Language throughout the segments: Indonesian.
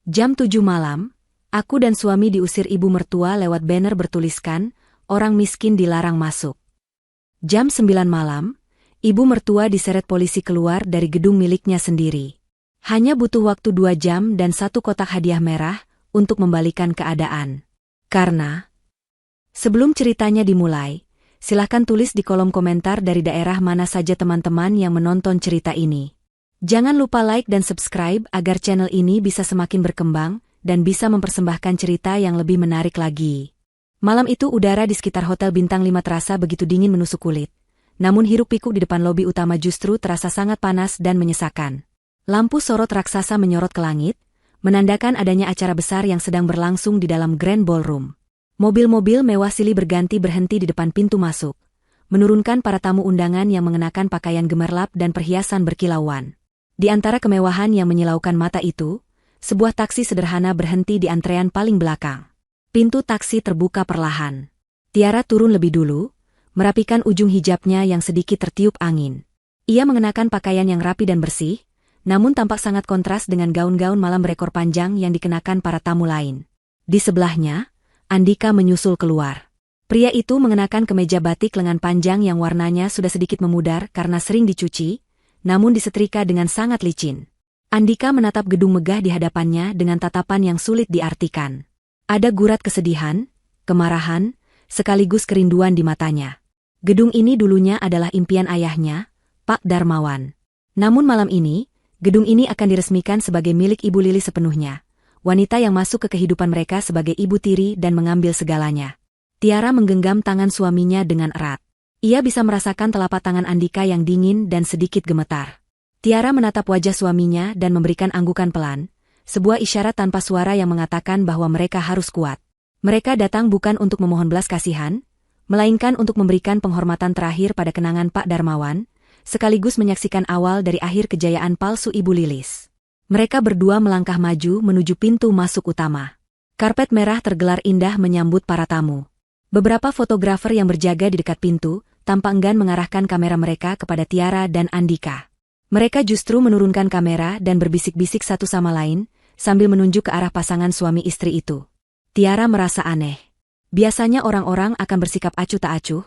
Jam 7 malam, aku dan suami diusir ibu mertua lewat banner bertuliskan, orang miskin dilarang masuk. Jam 9 malam, ibu mertua diseret polisi keluar dari gedung miliknya sendiri. Hanya butuh waktu 2 jam dan 1 kotak hadiah merah untuk membalikan keadaan. Karena, sebelum ceritanya dimulai, silahkan tulis di kolom komentar dari daerah mana saja teman-teman yang menonton cerita ini. Jangan lupa like dan subscribe agar channel ini bisa semakin berkembang dan bisa mempersembahkan cerita yang lebih menarik lagi. Malam itu udara di sekitar Hotel Bintang 5 terasa begitu dingin menusuk kulit. Namun hiruk-pikuk di depan lobi utama justru terasa sangat panas dan menyesakan. Lampu sorot raksasa menyorot ke langit, menandakan adanya acara besar yang sedang berlangsung di dalam Grand Ballroom. Mobil-mobil mewah silih berganti berhenti di depan pintu masuk, menurunkan para tamu undangan yang mengenakan pakaian gemerlap dan perhiasan berkilauan. Di antara kemewahan yang menyilaukan mata itu, sebuah taksi sederhana berhenti di antrean paling belakang. Pintu taksi terbuka perlahan. Tiara turun lebih dulu, merapikan ujung hijabnya yang sedikit tertiup angin. Ia mengenakan pakaian yang rapi dan bersih, namun tampak sangat kontras dengan gaun-gaun malam berekor panjang yang dikenakan para tamu lain. Di sebelahnya, Andika menyusul keluar. Pria itu mengenakan kemeja batik lengan panjang yang warnanya sudah sedikit memudar karena sering dicuci, namun disetrika dengan sangat licin. Andika menatap gedung megah di hadapannya dengan tatapan yang sulit diartikan. Ada gurat kesedihan, kemarahan, sekaligus kerinduan di matanya. Gedung ini dulunya adalah impian ayahnya, Pak Darmawan. Namun malam ini, gedung ini akan diresmikan sebagai milik Ibu Lilis sepenuhnya, wanita yang masuk ke kehidupan mereka sebagai ibu tiri dan mengambil segalanya. Tiara menggenggam tangan suaminya dengan erat. Ia bisa merasakan telapak tangan Andika yang dingin dan sedikit gemetar. Tiara menatap wajah suaminya dan memberikan anggukan pelan, sebuah isyarat tanpa suara yang mengatakan bahwa mereka harus kuat. Mereka datang bukan untuk memohon belas kasihan, melainkan untuk memberikan penghormatan terakhir pada kenangan Pak Darmawan, sekaligus menyaksikan awal dari akhir kejayaan palsu Ibu Lilis. Mereka berdua melangkah maju menuju pintu masuk utama. Karpet merah tergelar indah menyambut para tamu. Beberapa fotografer yang berjaga di dekat pintu, tampak enggan mengarahkan kamera mereka kepada Tiara dan Andika. Mereka justru menurunkan kamera dan berbisik-bisik satu sama lain, sambil menunjuk ke arah pasangan suami istri itu. Tiara merasa aneh. Biasanya orang-orang akan bersikap acuh tak acuh,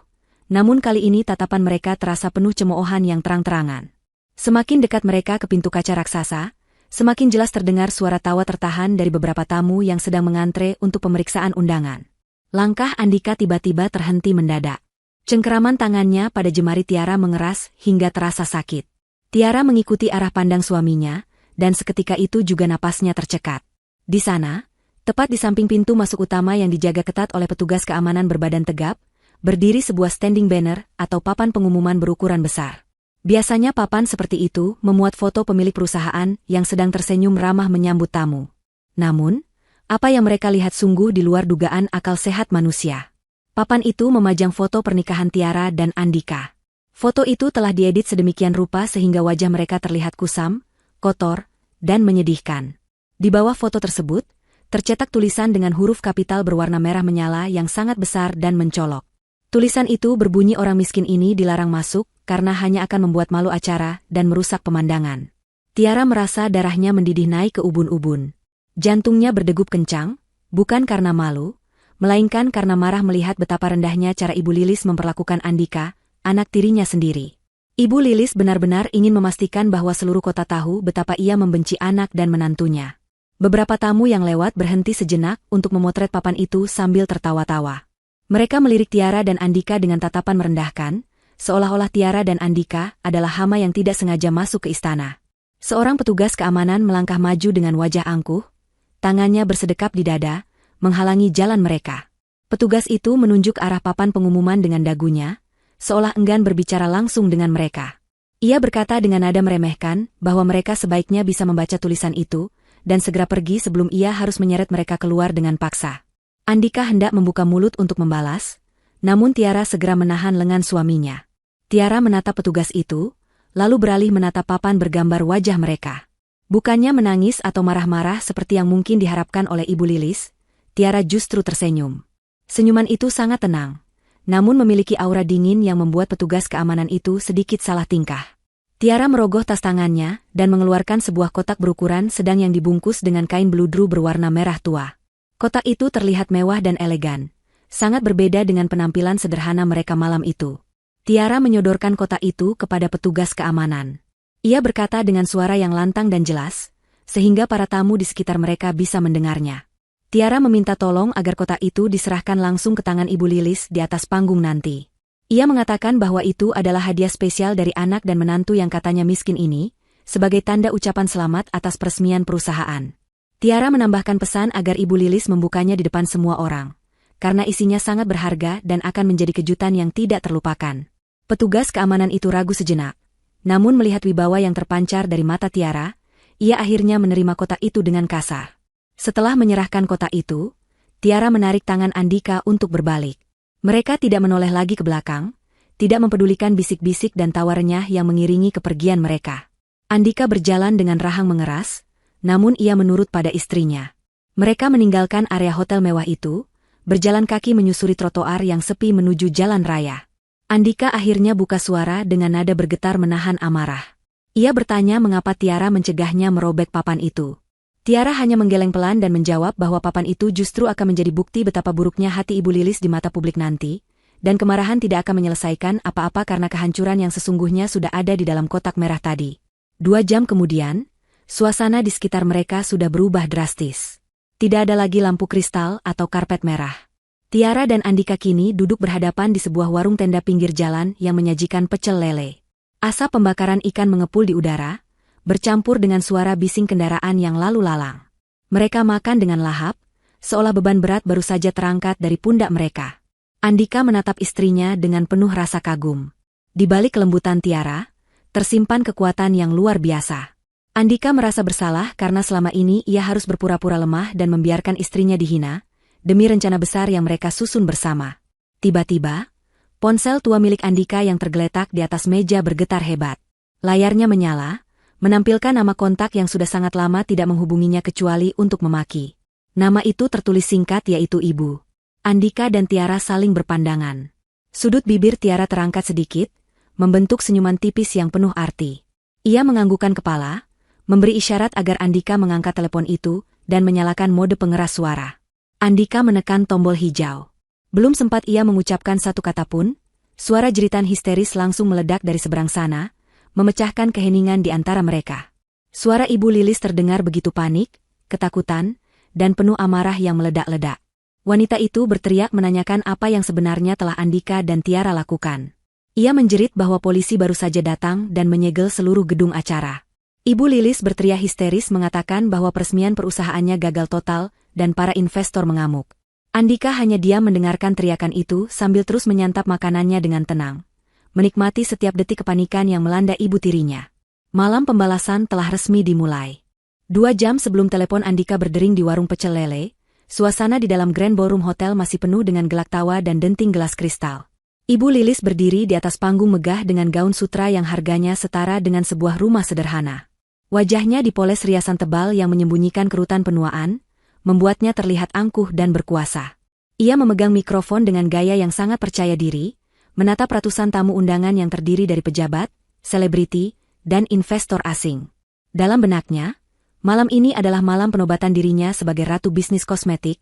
namun kali ini tatapan mereka terasa penuh cemoohan yang terang-terangan. Semakin dekat mereka ke pintu kaca raksasa, semakin jelas terdengar suara tawa tertahan dari beberapa tamu yang sedang mengantre untuk pemeriksaan undangan. Langkah Andika tiba-tiba terhenti mendadak. Cengkeraman tangannya pada jemari Tiara mengeras hingga terasa sakit. Tiara mengikuti arah pandang suaminya, dan seketika itu juga napasnya tercekat. Di sana, tepat di samping pintu masuk utama yang dijaga ketat oleh petugas keamanan berbadan tegap, berdiri sebuah standing banner atau papan pengumuman berukuran besar. Biasanya papan seperti itu memuat foto pemilik perusahaan yang sedang tersenyum ramah menyambut tamu. Namun, apa yang mereka lihat sungguh di luar dugaan akal sehat manusia. Papan itu memajang foto pernikahan Tiara dan Andika. Foto itu telah diedit sedemikian rupa sehingga wajah mereka terlihat kusam, kotor, dan menyedihkan. Di bawah foto tersebut, tercetak tulisan dengan huruf kapital berwarna merah menyala yang sangat besar dan mencolok. Tulisan itu berbunyi orang miskin ini dilarang masuk karena hanya akan membuat malu acara dan merusak pemandangan. Tiara merasa darahnya mendidih naik ke ubun-ubun. Jantungnya berdegup kencang, bukan karena malu, melainkan karena marah melihat betapa rendahnya cara Ibu Lilis memperlakukan Andika, anak tirinya sendiri. Ibu Lilis benar-benar ingin memastikan bahwa seluruh kota tahu betapa ia membenci anak dan menantunya. Beberapa tamu yang lewat berhenti sejenak untuk memotret papan itu sambil tertawa-tawa. Mereka melirik Tiara dan Andika dengan tatapan merendahkan, seolah-olah Tiara dan Andika adalah hama yang tidak sengaja masuk ke istana. Seorang petugas keamanan melangkah maju dengan wajah angkuh, tangannya bersedekap di dada, menghalangi jalan mereka. Petugas itu menunjuk arah papan pengumuman dengan dagunya, seolah enggan berbicara langsung dengan mereka. Ia berkata dengan nada meremehkan bahwa mereka sebaiknya bisa membaca tulisan itu, dan segera pergi sebelum ia harus menyeret mereka keluar dengan paksa. Andika hendak membuka mulut untuk membalas, namun Tiara segera menahan lengan suaminya. Tiara menatap petugas itu, lalu beralih menatap papan bergambar wajah mereka. Bukannya menangis atau marah-marah seperti yang mungkin diharapkan oleh Ibu Lilis, Tiara justru tersenyum. Senyuman itu sangat tenang, namun memiliki aura dingin yang membuat petugas keamanan itu sedikit salah tingkah. Tiara merogoh tas tangannya dan mengeluarkan sebuah kotak berukuran sedang yang dibungkus dengan kain beludru berwarna merah tua. Kotak itu terlihat mewah dan elegan, sangat berbeda dengan penampilan sederhana mereka malam itu. Tiara menyodorkan kotak itu kepada petugas keamanan. Ia berkata dengan suara yang lantang dan jelas, sehingga para tamu di sekitar mereka bisa mendengarnya. Tiara meminta tolong agar kotak itu diserahkan langsung ke tangan Ibu Lilis di atas panggung nanti. Ia mengatakan bahwa itu adalah hadiah spesial dari anak dan menantu yang katanya miskin ini, sebagai tanda ucapan selamat atas peresmian perusahaan. Tiara menambahkan pesan agar Ibu Lilis membukanya di depan semua orang, karena isinya sangat berharga dan akan menjadi kejutan yang tidak terlupakan. Petugas keamanan itu ragu sejenak, namun melihat wibawa yang terpancar dari mata Tiara, ia akhirnya menerima kotak itu dengan kasar. Setelah menyerahkan kotak itu, Tiara menarik tangan Andika untuk berbalik. Mereka tidak menoleh lagi ke belakang, tidak mempedulikan bisik-bisik dan tawa renyah yang mengiringi kepergian mereka. Andika berjalan dengan rahang mengeras, namun ia menurut pada istrinya. Mereka meninggalkan area hotel mewah itu, berjalan kaki menyusuri trotoar yang sepi menuju jalan raya. Andika akhirnya buka suara dengan nada bergetar menahan amarah. Ia bertanya mengapa Tiara mencegahnya merobek papan itu. Tiara hanya menggeleng pelan dan menjawab bahwa papan itu justru akan menjadi bukti betapa buruknya hati Ibu Lilis di mata publik nanti, dan kemarahan tidak akan menyelesaikan apa-apa karena kehancuran yang sesungguhnya sudah ada di dalam kotak merah tadi. 2 jam kemudian, suasana di sekitar mereka sudah berubah drastis. Tidak ada lagi lampu kristal atau karpet merah. Tiara dan Andika kini duduk berhadapan di sebuah warung tenda pinggir jalan yang menyajikan pecel lele. Asap pembakaran ikan mengepul di udara, bercampur dengan suara bising kendaraan yang lalu lalang. Mereka makan dengan lahap, seolah beban berat baru saja terangkat dari pundak mereka. Andika menatap istrinya dengan penuh rasa kagum. Di balik kelembutan Tiara, tersimpan kekuatan yang luar biasa. Andika merasa bersalah karena selama ini ia harus berpura-pura lemah dan membiarkan istrinya dihina, demi rencana besar yang mereka susun bersama. Tiba-tiba, ponsel tua milik Andika yang tergeletak di atas meja bergetar hebat. Layarnya menyala, menampilkan nama kontak yang sudah sangat lama tidak menghubunginya kecuali untuk memaki. Nama itu tertulis singkat yaitu Ibu. Andika dan Tiara saling berpandangan. Sudut bibir Tiara terangkat sedikit, membentuk senyuman tipis yang penuh arti. Ia menganggukkan kepala, memberi isyarat agar Andika mengangkat telepon itu, dan menyalakan mode pengeras suara. Andika menekan tombol hijau. Belum sempat ia mengucapkan satu kata pun, suara jeritan histeris langsung meledak dari seberang sana, memecahkan keheningan di antara mereka. Suara Ibu Lilis terdengar begitu panik, ketakutan, dan penuh amarah yang meledak-ledak. Wanita itu berteriak menanyakan apa yang sebenarnya telah Andika dan Tiara lakukan. Ia menjerit bahwa polisi baru saja datang dan menyegel seluruh gedung acara. Ibu Lilis berteriak histeris mengatakan bahwa peresmian perusahaannya gagal total dan para investor mengamuk. Andika hanya diam mendengarkan teriakan itu sambil terus menyantap makanannya dengan tenang, menikmati setiap detik kepanikan yang melanda ibu tirinya. Malam pembalasan telah resmi dimulai. 2 jam sebelum telepon Andika berdering di warung pecel lele, suasana di dalam Grand Ballroom Hotel masih penuh dengan gelak tawa dan denting gelas kristal. Ibu Lilis berdiri di atas panggung megah dengan gaun sutra yang harganya setara dengan sebuah rumah sederhana. Wajahnya dipoles riasan tebal yang menyembunyikan kerutan penuaan, membuatnya terlihat angkuh dan berkuasa. Ia memegang mikrofon dengan gaya yang sangat percaya diri, menatap ratusan tamu undangan yang terdiri dari pejabat, selebriti, dan investor asing. Dalam benaknya, malam ini adalah malam penobatan dirinya sebagai ratu bisnis kosmetik,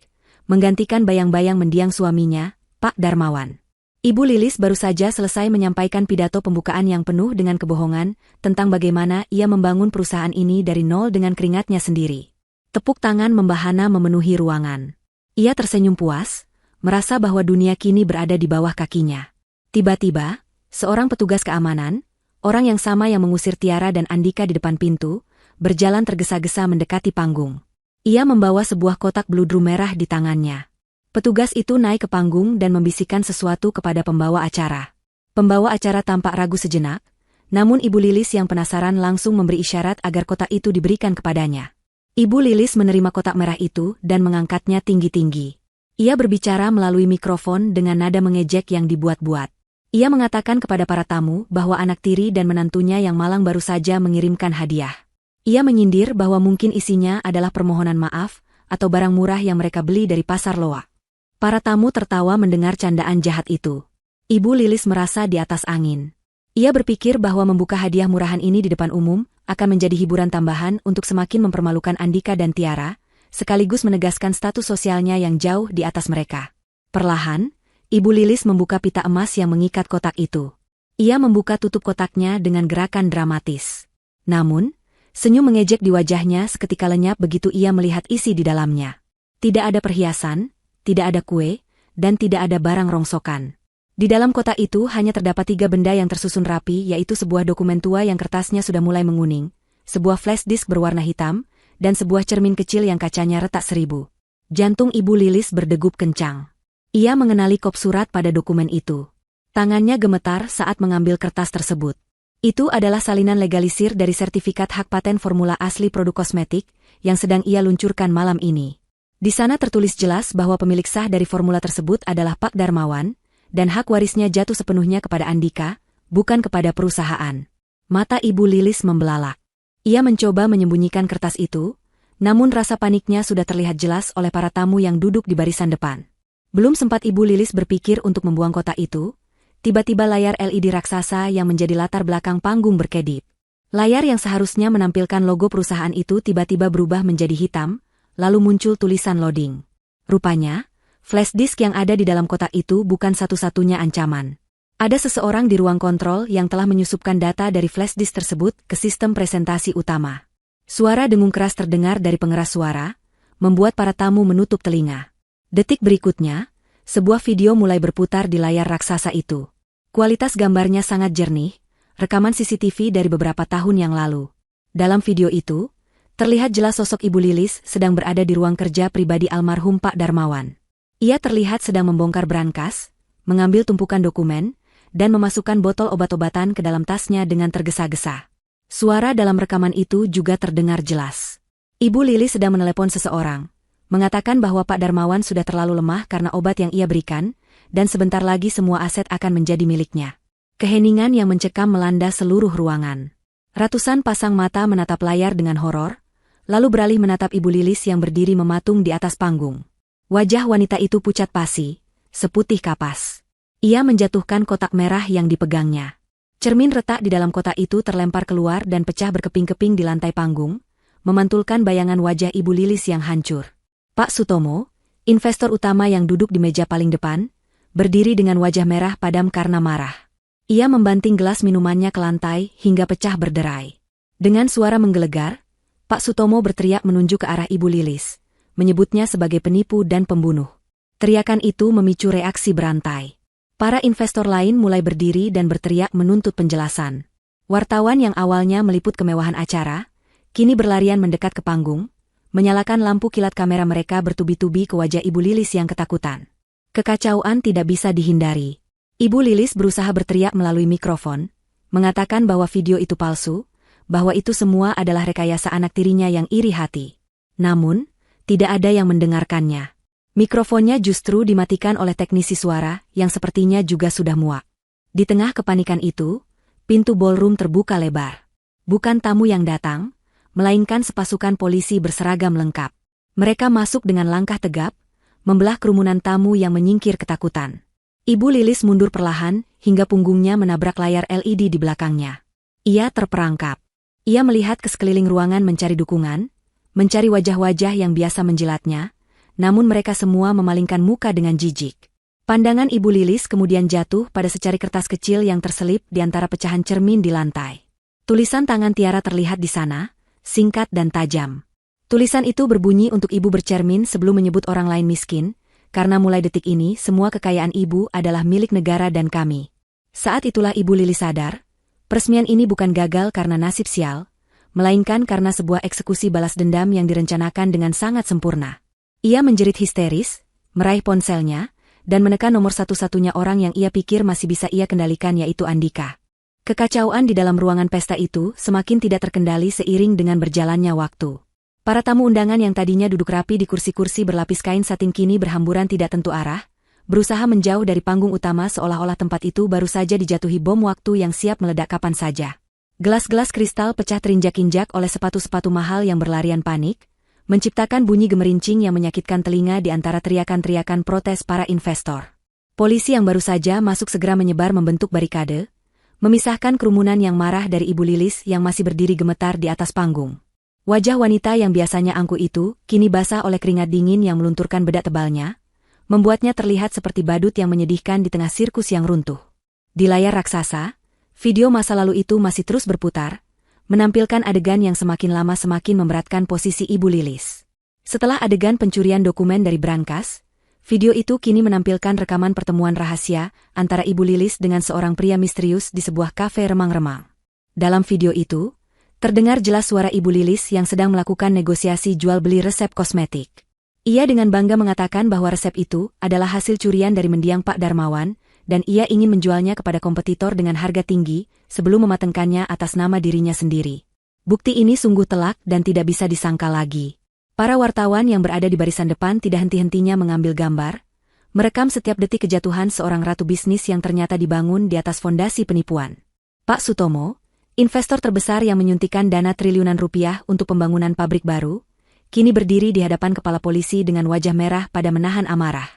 menggantikan bayang-bayang mendiang suaminya, Pak Darmawan. Ibu Lilis baru saja selesai menyampaikan pidato pembukaan yang penuh dengan kebohongan tentang bagaimana ia membangun perusahaan ini dari nol dengan keringatnya sendiri. Tepuk tangan membahana memenuhi ruangan. Ia tersenyum puas, merasa bahwa dunia kini berada di bawah kakinya. Tiba-tiba, seorang petugas keamanan, orang yang sama yang mengusir Tiara dan Andika di depan pintu, berjalan tergesa-gesa mendekati panggung. Ia membawa sebuah kotak beludru merah di tangannya. Petugas itu naik ke panggung dan membisikkan sesuatu kepada pembawa acara. Pembawa acara tampak ragu sejenak, namun Ibu Lilis yang penasaran langsung memberi isyarat agar kotak itu diberikan kepadanya. Ibu Lilis menerima kotak merah itu dan mengangkatnya tinggi-tinggi. Ia berbicara melalui mikrofon dengan nada mengejek yang dibuat-buat. Ia mengatakan kepada para tamu bahwa anak tiri dan menantunya yang malang baru saja mengirimkan hadiah. Ia menyindir bahwa mungkin isinya adalah permohonan maaf atau barang murah yang mereka beli dari pasar loak. Para tamu tertawa mendengar candaan jahat itu. Ibu Lilis merasa di atas angin. Ia berpikir bahwa membuka hadiah murahan ini di depan umum akan menjadi hiburan tambahan untuk semakin mempermalukan Andika dan Tiara, sekaligus menegaskan status sosialnya yang jauh di atas mereka. Perlahan, Ibu Lilis membuka pita emas yang mengikat kotak itu. Ia membuka tutup kotaknya dengan gerakan dramatis. Namun, senyum mengejek di wajahnya seketika lenyap begitu ia melihat isi di dalamnya. Tidak ada perhiasan, tidak ada kue, dan tidak ada barang rongsokan. Di dalam kotak itu hanya terdapat 3 benda yang tersusun rapi, yaitu sebuah dokumen tua yang kertasnya sudah mulai menguning, sebuah flash disk berwarna hitam, dan sebuah cermin kecil yang kacanya retak 1000. Jantung Ibu Lilis berdegup kencang. Ia mengenali kop surat pada dokumen itu. Tangannya gemetar saat mengambil kertas tersebut. Itu adalah salinan legalisir dari sertifikat hak paten formula asli produk kosmetik yang sedang ia luncurkan malam ini. Di sana tertulis jelas bahwa pemilik sah dari formula tersebut adalah Pak Darmawan, dan hak warisnya jatuh sepenuhnya kepada Andika, bukan kepada perusahaan. Mata Ibu Lilis membelalak. Ia mencoba menyembunyikan kertas itu, namun rasa paniknya sudah terlihat jelas oleh para tamu yang duduk di barisan depan. Belum sempat Ibu Lilis berpikir untuk membuang kotak itu, tiba-tiba layar LED raksasa yang menjadi latar belakang panggung berkedip. Layar yang seharusnya menampilkan logo perusahaan itu tiba-tiba berubah menjadi hitam, lalu muncul tulisan loading. Rupanya, flash disk yang ada di dalam kotak itu bukan satu-satunya ancaman. Ada seseorang di ruang kontrol yang telah menyusupkan data dari flash disk tersebut ke sistem presentasi utama. Suara dengung keras terdengar dari pengeras suara, membuat para tamu menutup telinga. Detik berikutnya, sebuah video mulai berputar di layar raksasa itu. Kualitas gambarnya sangat jernih, rekaman CCTV dari beberapa tahun yang lalu. Dalam video itu, terlihat jelas sosok Ibu Lilis sedang berada di ruang kerja pribadi almarhum Pak Darmawan. Ia terlihat sedang membongkar brankas, mengambil tumpukan dokumen, dan memasukkan botol obat-obatan ke dalam tasnya dengan tergesa-gesa. Suara dalam rekaman itu juga terdengar jelas. Ibu Lilis sedang menelepon seseorang, mengatakan bahwa Pak Darmawan sudah terlalu lemah karena obat yang ia berikan, dan sebentar lagi semua aset akan menjadi miliknya. Keheningan yang mencekam melanda seluruh ruangan. Ratusan pasang mata menatap layar dengan horor, lalu beralih menatap Ibu Lilis yang berdiri mematung di atas panggung. Wajah wanita itu pucat pasi, seputih kapas. Ia menjatuhkan kotak merah yang dipegangnya. Cermin retak di dalam kotak itu terlempar keluar dan pecah berkeping-keping di lantai panggung, memantulkan bayangan wajah Ibu Lilis yang hancur. Pak Sutomo, investor utama yang duduk di meja paling depan, berdiri dengan wajah merah padam karena marah. Ia membanting gelas minumannya ke lantai hingga pecah berderai. Dengan suara menggelegar, Pak Sutomo berteriak menunjuk ke arah Ibu Lilis, menyebutnya sebagai penipu dan pembunuh. Teriakan itu memicu reaksi berantai. Para investor lain mulai berdiri dan berteriak menuntut penjelasan. Wartawan yang awalnya meliput kemewahan acara, kini berlarian mendekat ke panggung, menyalakan lampu kilat kamera mereka bertubi-tubi ke wajah Ibu Lilis yang ketakutan. Kekacauan tidak bisa dihindari. Ibu Lilis berusaha berteriak melalui mikrofon, mengatakan bahwa video itu palsu, bahwa itu semua adalah rekayasa anak tirinya yang iri hati. Namun, tidak ada yang mendengarkannya. Mikrofonnya justru dimatikan oleh teknisi suara yang sepertinya juga sudah muak. Di tengah kepanikan itu, pintu ballroom terbuka lebar. Bukan tamu yang datang, melainkan sepasukan polisi berseragam lengkap. Mereka masuk dengan langkah tegap, membelah kerumunan tamu yang menyingkir ketakutan. Ibu Lilis mundur perlahan hingga punggungnya menabrak layar LED di belakangnya. Ia terperangkap. Ia melihat ke sekeliling ruangan mencari dukungan, mencari wajah-wajah yang biasa menjilatnya, namun mereka semua memalingkan muka dengan jijik. Pandangan Ibu Lilis kemudian jatuh pada secari kertas kecil yang terselip di antara pecahan cermin di lantai. Tulisan tangan Tiara terlihat di sana, singkat dan tajam. Tulisan itu berbunyi untuk ibu bercermin sebelum menyebut orang lain miskin, karena mulai detik ini semua kekayaan ibu adalah milik negara dan kami. Saat itulah Ibu Lilis sadar, peresmian ini bukan gagal karena nasib sial, melainkan karena sebuah eksekusi balas dendam yang direncanakan dengan sangat sempurna. Ia menjerit histeris, meraih ponselnya, dan menekan nomor satu-satunya orang yang ia pikir masih bisa ia kendalikan yaitu Andika. Kekacauan di dalam ruangan pesta itu semakin tidak terkendali seiring dengan berjalannya waktu. Para tamu undangan yang tadinya duduk rapi di kursi-kursi berlapis kain satin kini berhamburan tidak tentu arah, berusaha menjauh dari panggung utama seolah-olah tempat itu baru saja dijatuhi bom waktu yang siap meledak kapan saja. Gelas-gelas kristal pecah terinjak-injak oleh sepatu-sepatu mahal yang berlarian panik, menciptakan bunyi gemerincing yang menyakitkan telinga di antara teriakan-teriakan protes para investor. Polisi yang baru saja masuk segera menyebar membentuk barikade, memisahkan kerumunan yang marah dari Ibu Lilis yang masih berdiri gemetar di atas panggung. Wajah wanita yang biasanya angkuh itu kini basah oleh keringat dingin yang melunturkan bedak tebalnya, membuatnya terlihat seperti badut yang menyedihkan di tengah sirkus yang runtuh. Di layar raksasa, video masa lalu itu masih terus berputar, menampilkan adegan yang semakin lama semakin memberatkan posisi Ibu Lilis. Setelah adegan pencurian dokumen dari brankas, video itu kini menampilkan rekaman pertemuan rahasia antara Ibu Lilis dengan seorang pria misterius di sebuah kafe remang-remang. Dalam video itu, terdengar jelas suara Ibu Lilis yang sedang melakukan negosiasi jual-beli resep kosmetik. Ia dengan bangga mengatakan bahwa resep itu adalah hasil curian dari mendiang Pak Darmawan, dan ia ingin menjualnya kepada kompetitor dengan harga tinggi sebelum mematengkannya atas nama dirinya sendiri. Bukti ini sungguh telak dan tidak bisa disangkal lagi. Para wartawan yang berada di barisan depan tidak henti-hentinya mengambil gambar, merekam setiap detik kejatuhan seorang ratu bisnis yang ternyata dibangun di atas fondasi penipuan. Pak Sutomo, investor terbesar yang menyuntikkan dana triliunan rupiah untuk pembangunan pabrik baru, kini berdiri di hadapan kepala polisi dengan wajah merah pada menahan amarah.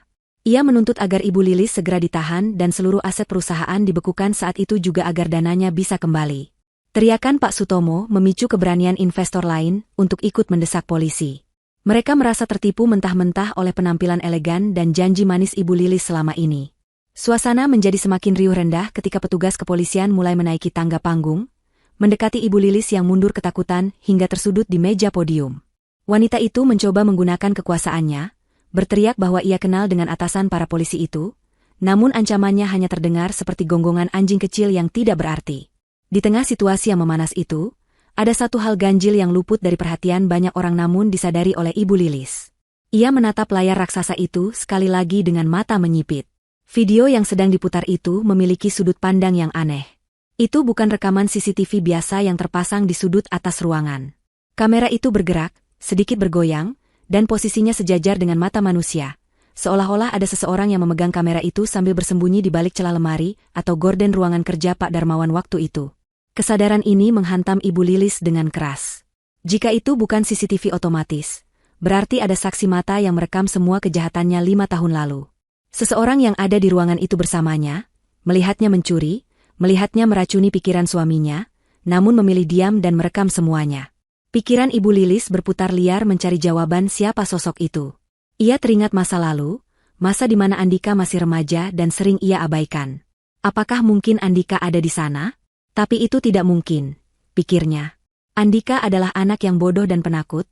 Ia menuntut agar Ibu Lilis segera ditahan dan seluruh aset perusahaan dibekukan saat itu juga agar dananya bisa kembali. Teriakan Pak Sutomo memicu keberanian investor lain untuk ikut mendesak polisi. Mereka merasa tertipu mentah-mentah oleh penampilan elegan dan janji manis Ibu Lilis selama ini. Suasana menjadi semakin riuh rendah ketika petugas kepolisian mulai menaiki tangga panggung, mendekati Ibu Lilis yang mundur ketakutan hingga tersudut di meja podium. Wanita itu mencoba menggunakan kekuasaannya, berteriak bahwa ia kenal dengan atasan para polisi itu, namun ancamannya hanya terdengar seperti gonggongan anjing kecil yang tidak berarti. Di tengah situasi yang memanas itu, ada satu hal ganjil yang luput dari perhatian banyak orang namun disadari oleh Ibu Lilis. Ia menatap layar raksasa itu sekali lagi dengan mata menyipit. Video yang sedang diputar itu memiliki sudut pandang yang aneh. Itu bukan rekaman CCTV biasa yang terpasang di sudut atas ruangan. Kamera itu bergerak, sedikit bergoyang, dan posisinya sejajar dengan mata manusia. Seolah-olah ada seseorang yang memegang kamera itu sambil bersembunyi di balik celah lemari atau gorden ruangan kerja Pak Darmawan waktu itu. Kesadaran ini menghantam Ibu Lilis dengan keras. Jika itu bukan CCTV otomatis, berarti ada saksi mata yang merekam semua kejahatannya 5 tahun lalu. Seseorang yang ada di ruangan itu bersamanya, melihatnya mencuri, melihatnya meracuni pikiran suaminya, namun memilih diam dan merekam semuanya. Pikiran Ibu Lilis berputar liar mencari jawaban siapa sosok itu. Ia teringat masa lalu, masa di mana Andika masih remaja dan sering ia abaikan. Apakah mungkin Andika ada di sana? Tapi itu tidak mungkin, pikirnya. Andika adalah anak yang bodoh dan penakut,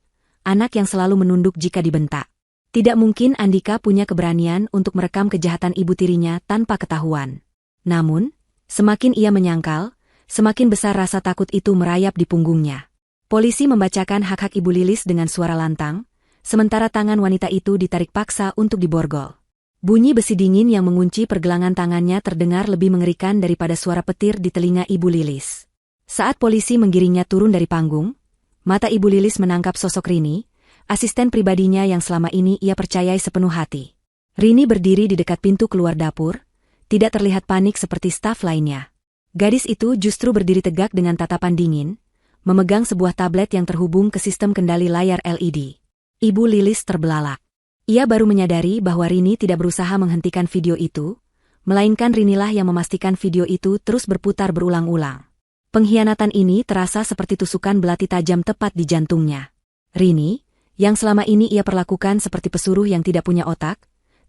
anak yang selalu menunduk jika dibentak. Tidak mungkin Andika punya keberanian untuk merekam kejahatan ibu tirinya tanpa ketahuan. Namun, semakin ia menyangkal, semakin besar rasa takut itu merayap di punggungnya. Polisi membacakan hak-hak Ibu Lilis dengan suara lantang, sementara tangan wanita itu ditarik paksa untuk diborgol. Bunyi besi dingin yang mengunci pergelangan tangannya terdengar lebih mengerikan daripada suara petir di telinga Ibu Lilis. Saat polisi menggiringnya turun dari panggung, mata Ibu Lilis menangkap sosok Rini, asisten pribadinya yang selama ini ia percayai sepenuh hati. Rini berdiri di dekat pintu keluar dapur, tidak terlihat panik seperti staf lainnya. Gadis itu justru berdiri tegak dengan tatapan dingin, memegang sebuah tablet yang terhubung ke sistem kendali layar LED. Ibu Lilis terbelalak. Ia baru menyadari bahwa Rini tidak berusaha menghentikan video itu, melainkan Rinilah yang memastikan video itu terus berputar berulang-ulang. Pengkhianatan ini terasa seperti tusukan belati tajam tepat di jantungnya. Rini, yang selama ini ia perlakukan seperti pesuruh yang tidak punya otak,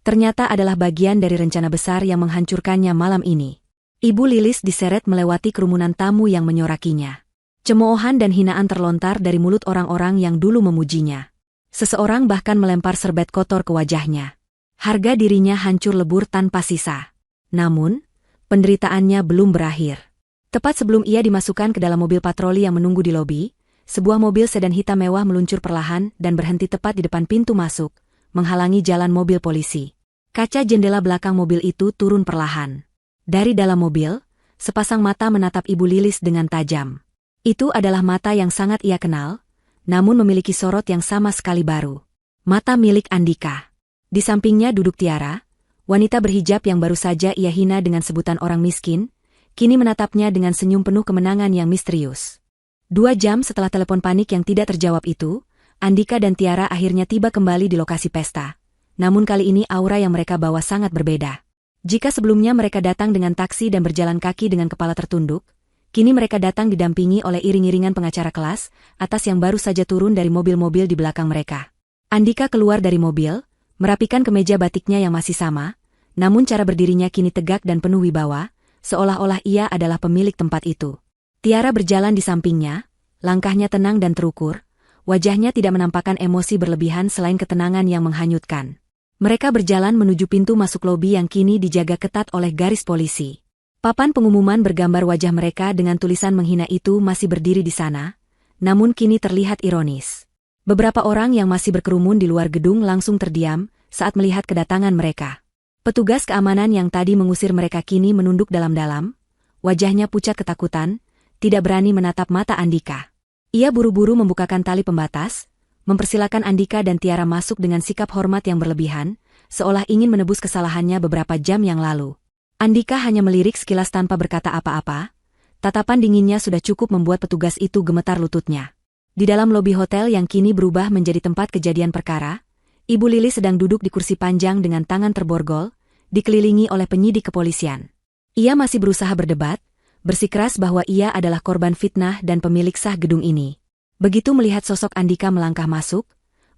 ternyata adalah bagian dari rencana besar yang menghancurkannya malam ini. Ibu Lilis diseret melewati kerumunan tamu yang menyorakinya. Cemoohan dan hinaan terlontar dari mulut orang-orang yang dulu memujinya. Seseorang bahkan melempar serbet kotor ke wajahnya. Harga dirinya hancur lebur tanpa sisa. Namun, penderitaannya belum berakhir. Tepat sebelum ia dimasukkan ke dalam mobil patroli yang menunggu di lobi, sebuah mobil sedan hitam mewah meluncur perlahan dan berhenti tepat di depan pintu masuk, menghalangi jalan mobil polisi. Kaca jendela belakang mobil itu turun perlahan. Dari dalam mobil, sepasang mata menatap Ibu Lilis dengan tajam. Itu adalah mata yang sangat ia kenal, namun memiliki sorot yang sama sekali baru. Mata milik Andika. Di sampingnya duduk Tiara, wanita berhijab yang baru saja ia hina dengan sebutan orang miskin, kini menatapnya dengan senyum penuh kemenangan yang misterius. 2 jam setelah telepon panik yang tidak terjawab itu, Andika dan Tiara akhirnya tiba kembali di lokasi pesta. Namun kali ini aura yang mereka bawa sangat berbeda. Jika sebelumnya mereka datang dengan taksi dan berjalan kaki dengan kepala tertunduk, kini mereka datang didampingi oleh iring-iringan pengacara kelas atas yang baru saja turun dari mobil-mobil di belakang mereka. Andika keluar dari mobil, merapikan kemeja batiknya yang masih sama, namun cara berdirinya kini tegak dan penuh wibawa, seolah-olah ia adalah pemilik tempat itu. Tiara berjalan di sampingnya, langkahnya tenang dan terukur, wajahnya tidak menampakkan emosi berlebihan selain ketenangan yang menghanyutkan. Mereka berjalan menuju pintu masuk lobi yang kini dijaga ketat oleh garis polisi. Papan pengumuman bergambar wajah mereka dengan tulisan menghina itu masih berdiri di sana, namun kini terlihat ironis. Beberapa orang yang masih berkerumun di luar gedung langsung terdiam saat melihat kedatangan mereka. Petugas keamanan yang tadi mengusir mereka kini menunduk dalam-dalam, wajahnya pucat ketakutan, tidak berani menatap mata Andika. Ia buru-buru membukakan tali pembatas, mempersilakan Andika dan Tiara masuk dengan sikap hormat yang berlebihan, seolah ingin menebus kesalahannya beberapa jam yang lalu. Andika hanya melirik sekilas tanpa berkata apa-apa, tatapan dinginnya sudah cukup membuat petugas itu gemetar lututnya. Di dalam lobi hotel yang kini berubah menjadi tempat kejadian perkara, Ibu Lilis sedang duduk di kursi panjang dengan tangan terborgol, dikelilingi oleh penyidik kepolisian. Ia masih berusaha berdebat, bersikeras bahwa ia adalah korban fitnah dan pemilik sah gedung ini. Begitu melihat sosok Andika melangkah masuk,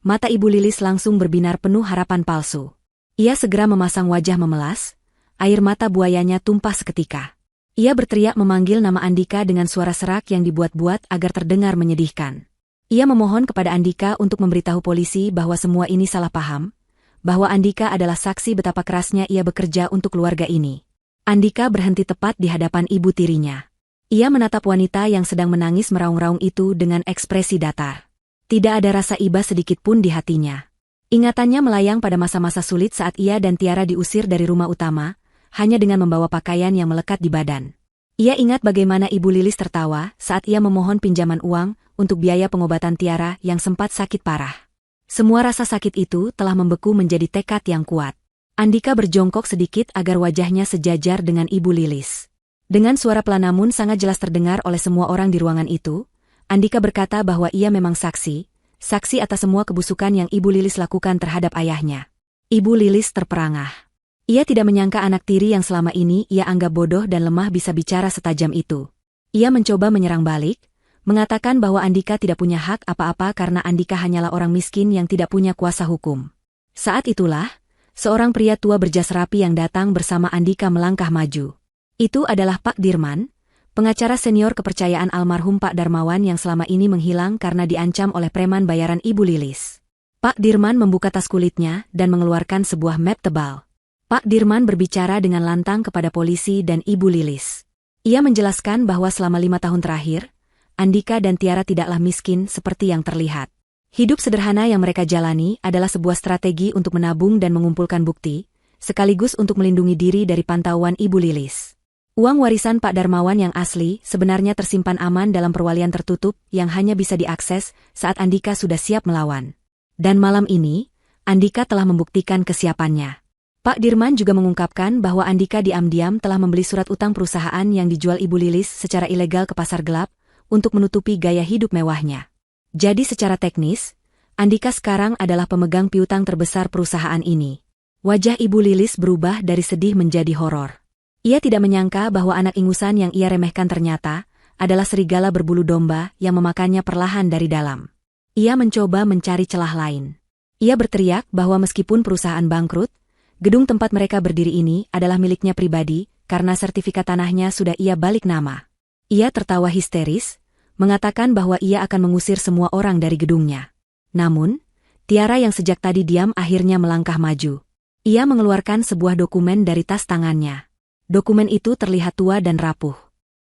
mata Ibu Lilis langsung berbinar penuh harapan palsu. Ia segera memasang wajah memelas, air mata buayanya tumpah seketika. Ia berteriak memanggil nama Andika dengan suara serak yang dibuat-buat agar terdengar menyedihkan. Ia memohon kepada Andika untuk memberitahu polisi bahwa semua ini salah paham, bahwa Andika adalah saksi betapa kerasnya ia bekerja untuk keluarga ini. Andika berhenti tepat di hadapan ibu tirinya. Ia menatap wanita yang sedang menangis meraung-raung itu dengan ekspresi datar. Tidak ada rasa iba sedikit pun di hatinya. Ingatannya melayang pada masa-masa sulit saat ia dan Tiara diusir dari rumah utama, hanya dengan membawa pakaian yang melekat di badan. Ia ingat bagaimana Ibu Lilis tertawa saat ia memohon pinjaman uang untuk biaya pengobatan Tiara yang sempat sakit parah. Semua rasa sakit itu telah membeku menjadi tekad yang kuat. Andika berjongkok sedikit agar wajahnya sejajar dengan Ibu Lilis. Dengan suara pelan namun sangat jelas terdengar oleh semua orang di ruangan itu, Andika berkata bahwa ia memang saksi atas semua kebusukan yang Ibu Lilis lakukan terhadap ayahnya. Ibu Lilis terperangah. Ia tidak menyangka anak tiri yang selama ini ia anggap bodoh dan lemah bisa bicara setajam itu. Ia mencoba menyerang balik, mengatakan bahwa Andika tidak punya hak apa-apa karena Andika hanyalah orang miskin yang tidak punya kuasa hukum. Saat itulah, seorang pria tua berjas rapi yang datang bersama Andika melangkah maju. Itu adalah Pak Dirman, pengacara senior kepercayaan almarhum Pak Darmawan yang selama ini menghilang karena diancam oleh preman bayaran Ibu Lilis. Pak Dirman membuka tas kulitnya dan mengeluarkan sebuah map tebal. Pak Dirman berbicara dengan lantang kepada polisi dan Ibu Lilis. Ia menjelaskan bahwa selama 5 tahun terakhir, Andika dan Tiara tidaklah miskin seperti yang terlihat. Hidup sederhana yang mereka jalani adalah sebuah strategi untuk menabung dan mengumpulkan bukti, sekaligus untuk melindungi diri dari pantauan Ibu Lilis. Uang warisan Pak Darmawan yang asli sebenarnya tersimpan aman dalam perwalian tertutup yang hanya bisa diakses saat Andika sudah siap melawan. Dan malam ini, Andika telah membuktikan kesiapannya. Pak Dirman juga mengungkapkan bahwa Andika diam-diam telah membeli surat utang perusahaan yang dijual Ibu Lilis secara ilegal ke pasar gelap untuk menutupi gaya hidup mewahnya. Jadi secara teknis, Andika sekarang adalah pemegang piutang terbesar perusahaan ini. Wajah Ibu Lilis berubah dari sedih menjadi horor. Ia tidak menyangka bahwa anak ingusan yang ia remehkan ternyata adalah serigala berbulu domba yang memakannya perlahan dari dalam. Ia mencoba mencari celah lain. Ia berteriak bahwa meskipun perusahaan bangkrut, gedung tempat mereka berdiri ini adalah miliknya pribadi karena sertifikat tanahnya sudah ia balik nama. Ia tertawa histeris, mengatakan bahwa ia akan mengusir semua orang dari gedungnya. Namun, Tiara yang sejak tadi diam akhirnya melangkah maju. Ia mengeluarkan sebuah dokumen dari tas tangannya. Dokumen itu terlihat tua dan rapuh.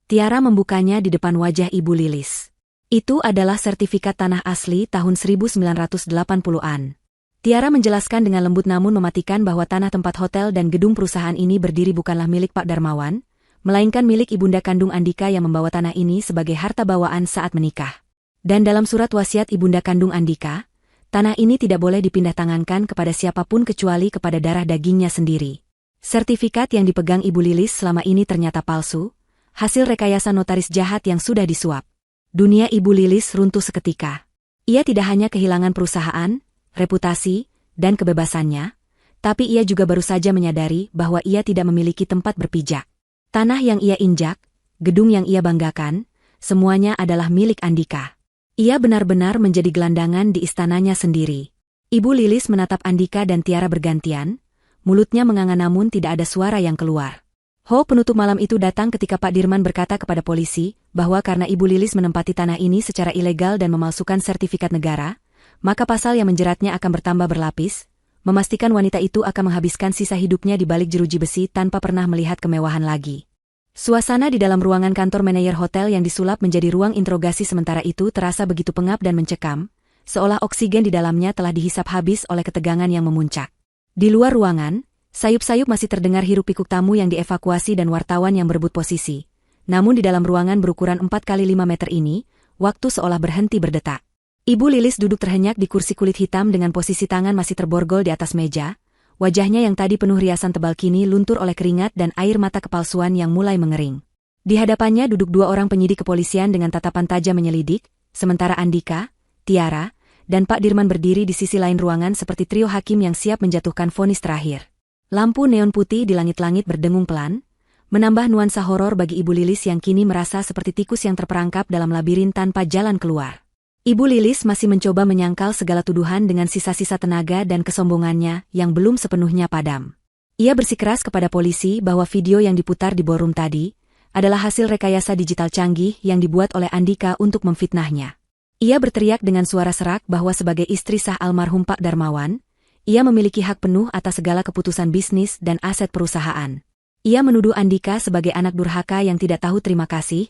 Tiara membukanya di depan wajah Ibu Lilis. Itu adalah sertifikat tanah asli tahun 1980-an. Tiara menjelaskan dengan lembut namun mematikan bahwa tanah tempat hotel dan gedung perusahaan ini berdiri bukanlah milik Pak Darmawan, melainkan milik ibunda kandung Andika yang membawa tanah ini sebagai harta bawaan saat menikah. Dan dalam surat wasiat ibunda kandung Andika, tanah ini tidak boleh dipindah tangankan kepada siapapun kecuali kepada darah dagingnya sendiri. Sertifikat yang dipegang Ibu Lilis selama ini ternyata palsu, hasil rekayasa notaris jahat yang sudah disuap. Dunia Ibu Lilis runtuh seketika. Ia tidak hanya kehilangan perusahaan, reputasi, dan kebebasannya, Tapi ia juga baru saja menyadari bahwa ia tidak memiliki tempat berpijak. Tanah yang ia injak, gedung yang ia banggakan, semuanya adalah milik Andika. Ia benar-benar menjadi gelandangan di istananya sendiri. Ibu Lilis menatap Andika dan Tiara bergantian, mulutnya menganga namun tidak ada suara yang keluar. Penutup malam itu datang ketika Pak Dirman berkata kepada polisi bahwa karena Ibu Lilis menempati tanah ini secara ilegal dan memalsukan sertifikat negara, maka pasal yang menjeratnya akan bertambah berlapis, memastikan wanita itu akan menghabiskan sisa hidupnya di balik jeruji besi tanpa pernah melihat kemewahan lagi. Suasana di dalam ruangan kantor manajer hotel yang disulap menjadi ruang interogasi sementara itu terasa begitu pengap dan mencekam, seolah oksigen di dalamnya telah dihisap habis oleh ketegangan yang memuncak. Di luar ruangan, sayup-sayup masih terdengar hiruk-pikuk tamu yang dievakuasi dan wartawan yang berebut posisi. Namun di dalam ruangan berukuran 4x5 meter ini, waktu seolah berhenti berdetak. Ibu Lilis duduk terhenyak di kursi kulit hitam dengan posisi tangan masih terborgol di atas meja. Wajahnya yang tadi penuh riasan tebal kini luntur oleh keringat dan air mata kepalsuan yang mulai mengering. Di hadapannya duduk dua orang penyidik kepolisian dengan tatapan tajam menyelidik, sementara Andika, Tiara, dan Pak Dirman berdiri di sisi lain ruangan seperti trio hakim yang siap menjatuhkan vonis terakhir. Lampu neon putih di langit-langit berdengung pelan, menambah nuansa horor bagi Ibu Lilis yang kini merasa seperti tikus yang terperangkap dalam labirin tanpa jalan keluar. Ibu Lilis masih mencoba menyangkal segala tuduhan dengan sisa-sisa tenaga dan kesombongannya yang belum sepenuhnya padam. Ia bersikeras kepada polisi bahwa video yang diputar di ballroom tadi adalah hasil rekayasa digital canggih yang dibuat oleh Andika untuk memfitnahnya. Ia berteriak dengan suara serak bahwa sebagai istri sah almarhum Pak Darmawan, ia memiliki hak penuh atas segala keputusan bisnis dan aset perusahaan. Ia menuduh Andika sebagai anak durhaka yang tidak tahu terima kasih,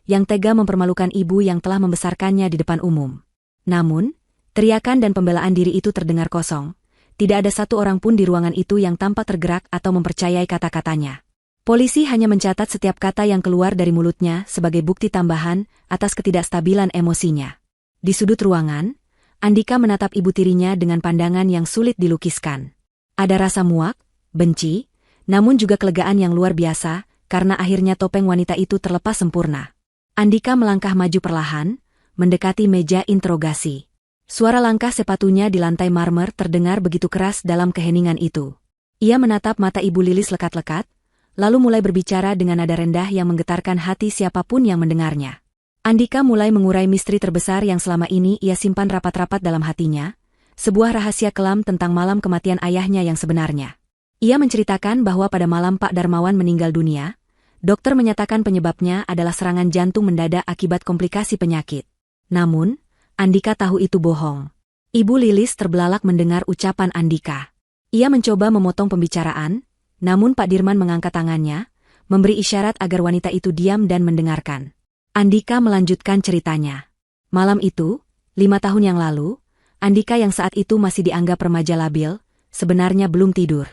yang tega mempermalukan ibu yang telah membesarkannya di depan umum. Namun, teriakan dan pembelaan diri itu terdengar kosong. Tidak ada satu orang pun di ruangan itu yang tampak tergerak atau mempercayai kata-katanya. Polisi hanya mencatat setiap kata yang keluar dari mulutnya sebagai bukti tambahan atas ketidakstabilan emosinya. Di sudut ruangan, Andika menatap ibu tirinya dengan pandangan yang sulit dilukiskan. Ada rasa muak, benci, namun juga kelegaan yang luar biasa, karena akhirnya topeng wanita itu terlepas sempurna. Andika melangkah maju perlahan, mendekati meja interogasi. Suara langkah sepatunya di lantai marmer terdengar begitu keras dalam keheningan itu. Ia menatap mata Ibu Lilis lekat-lekat, lalu mulai berbicara dengan nada rendah yang menggetarkan hati siapapun yang mendengarnya. Andika mulai mengurai misteri terbesar yang selama ini ia simpan rapat-rapat dalam hatinya, sebuah rahasia kelam tentang malam kematian ayahnya yang sebenarnya. Ia menceritakan bahwa pada malam Pak Darmawan meninggal dunia, dokter menyatakan penyebabnya adalah serangan jantung mendadak akibat komplikasi penyakit. Namun, Andika tahu itu bohong. Ibu Lilis terbelalak mendengar ucapan Andika. Ia mencoba memotong pembicaraan, namun Pak Dirman mengangkat tangannya, memberi isyarat agar wanita itu diam dan mendengarkan. Andika melanjutkan ceritanya. Malam itu, 5 tahun yang lalu, Andika yang saat itu masih dianggap remaja labil, sebenarnya belum tidur.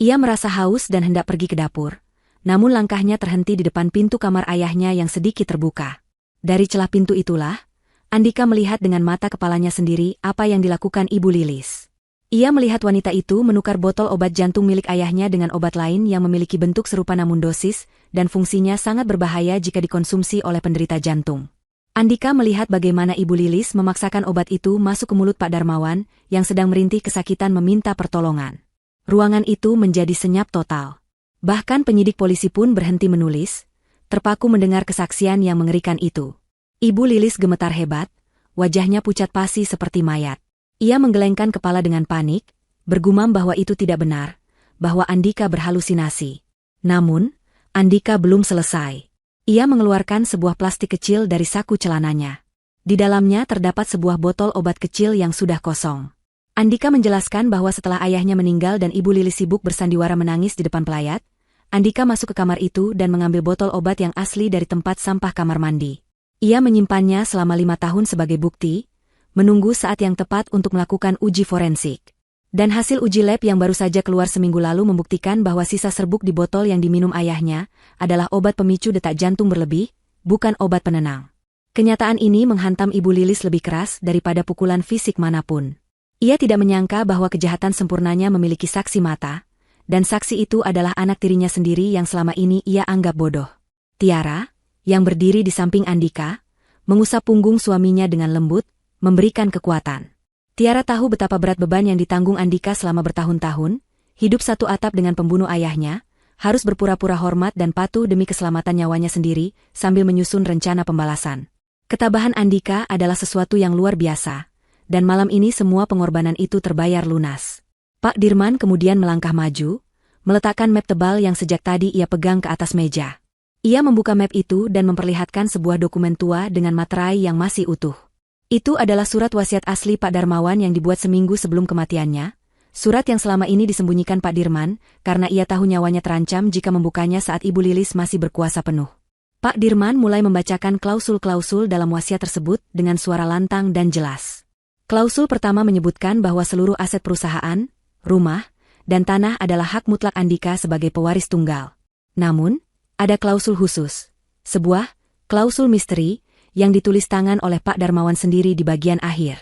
Ia merasa haus dan hendak pergi ke dapur, namun langkahnya terhenti di depan pintu kamar ayahnya yang sedikit terbuka. Dari celah pintu itulah, Andika melihat dengan mata kepalanya sendiri apa yang dilakukan Ibu Lilis. Ia melihat wanita itu menukar botol obat jantung milik ayahnya dengan obat lain yang memiliki bentuk serupa namun dosis dan fungsinya sangat berbahaya jika dikonsumsi oleh penderita jantung. Andika melihat bagaimana Ibu Lilis memaksakan obat itu masuk ke mulut Pak Darmawan yang sedang merintih kesakitan meminta pertolongan. Ruangan itu menjadi senyap total. Bahkan penyidik polisi pun berhenti menulis, terpaku mendengar kesaksian yang mengerikan itu. Ibu Lilis gemetar hebat, wajahnya pucat pasi seperti mayat. Ia menggelengkan kepala dengan panik, bergumam bahwa itu tidak benar, bahwa Andika berhalusinasi. Namun, Andika belum selesai. Ia mengeluarkan sebuah plastik kecil dari saku celananya. Di dalamnya terdapat sebuah botol obat kecil yang sudah kosong. Andika menjelaskan bahwa setelah ayahnya meninggal dan Ibu Lilis sibuk bersandiwara menangis di depan pelayat, Andika masuk ke kamar itu dan mengambil botol obat yang asli dari tempat sampah kamar mandi. Ia menyimpannya selama 5 tahun sebagai bukti, menunggu saat yang tepat untuk melakukan uji forensik. Dan hasil uji lab yang baru saja keluar seminggu lalu membuktikan bahwa sisa serbuk di botol yang diminum ayahnya adalah obat pemicu detak jantung berlebih, bukan obat penenang. Kenyataan ini menghantam Ibu Lilis lebih keras daripada pukulan fisik manapun. Ia tidak menyangka bahwa kejahatan sempurnanya memiliki saksi mata, dan saksi itu adalah anak tirinya sendiri yang selama ini ia anggap bodoh. Tiara, yang berdiri di samping Andika, mengusap punggung suaminya dengan lembut, memberikan kekuatan. Tiara tahu betapa berat beban yang ditanggung Andika selama bertahun-tahun, hidup satu atap dengan pembunuh ayahnya, harus berpura-pura hormat dan patuh demi keselamatan nyawanya sendiri, sambil menyusun rencana pembalasan. Ketabahan Andika adalah sesuatu yang luar biasa, dan malam ini semua pengorbanan itu terbayar lunas. Pak Dirman kemudian melangkah maju, meletakkan map tebal yang sejak tadi ia pegang ke atas meja. Ia membuka map itu dan memperlihatkan sebuah dokumen tua dengan materai yang masih utuh. Itu adalah surat wasiat asli Pak Darmawan yang dibuat seminggu sebelum kematiannya, surat yang selama ini disembunyikan Pak Dirman, karena ia tahu nyawanya terancam jika membukanya saat Ibu Lilis masih berkuasa penuh. Pak Dirman mulai membacakan klausul-klausul dalam wasiat tersebut dengan suara lantang dan jelas. Klausul pertama menyebutkan bahwa seluruh aset perusahaan, rumah, dan tanah adalah hak mutlak Andika sebagai pewaris tunggal. Namun, ada klausul khusus, sebuah klausul misteri yang ditulis tangan oleh Pak Darmawan sendiri di bagian akhir.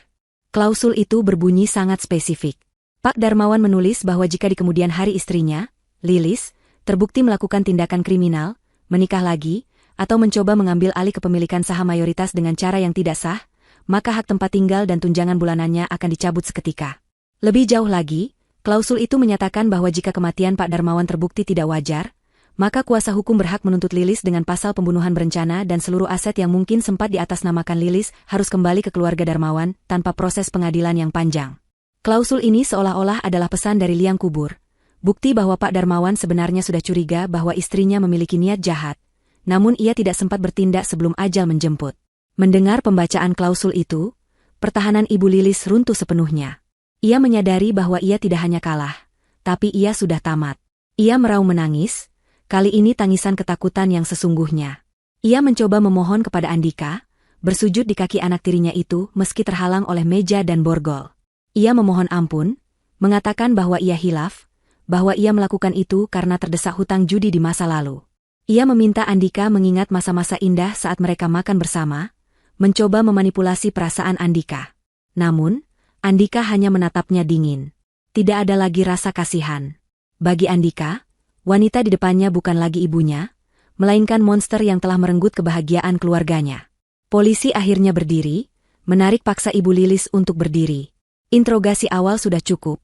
Klausul itu berbunyi sangat spesifik. Pak Darmawan menulis bahwa jika di kemudian hari istrinya, Lilis, terbukti melakukan tindakan kriminal, menikah lagi, atau mencoba mengambil alih kepemilikan saham mayoritas dengan cara yang tidak sah, maka hak tempat tinggal dan tunjangan bulanannya akan dicabut seketika. Lebih jauh lagi, klausul itu menyatakan bahwa jika kematian Pak Darmawan terbukti tidak wajar, maka kuasa hukum berhak menuntut Lilis dengan pasal pembunuhan berencana dan seluruh aset yang mungkin sempat diatasnamakan Lilis harus kembali ke keluarga Darmawan tanpa proses pengadilan yang panjang. Klausul ini seolah-olah adalah pesan dari liang kubur, bukti bahwa Pak Darmawan sebenarnya sudah curiga bahwa istrinya memiliki niat jahat, namun ia tidak sempat bertindak sebelum ajal menjemput. Mendengar pembacaan klausul itu, pertahanan Ibu Lilis runtuh sepenuhnya. Ia menyadari bahwa ia tidak hanya kalah, tapi ia sudah tamat. Ia meraung menangis, kali ini tangisan ketakutan yang sesungguhnya. Ia mencoba memohon kepada Andika, bersujud di kaki anak tirinya itu meski terhalang oleh meja dan borgol. Ia memohon ampun, mengatakan bahwa ia hilaf, bahwa ia melakukan itu karena terdesak hutang judi di masa lalu. Ia meminta Andika mengingat masa-masa indah saat mereka makan bersama, mencoba memanipulasi perasaan Andika. Namun, Andika hanya menatapnya dingin. Tidak ada lagi rasa kasihan. Bagi Andika, wanita di depannya bukan lagi ibunya, melainkan monster yang telah merenggut kebahagiaan keluarganya. Polisi akhirnya berdiri, menarik paksa Ibu Lilis untuk berdiri. Interogasi awal sudah cukup,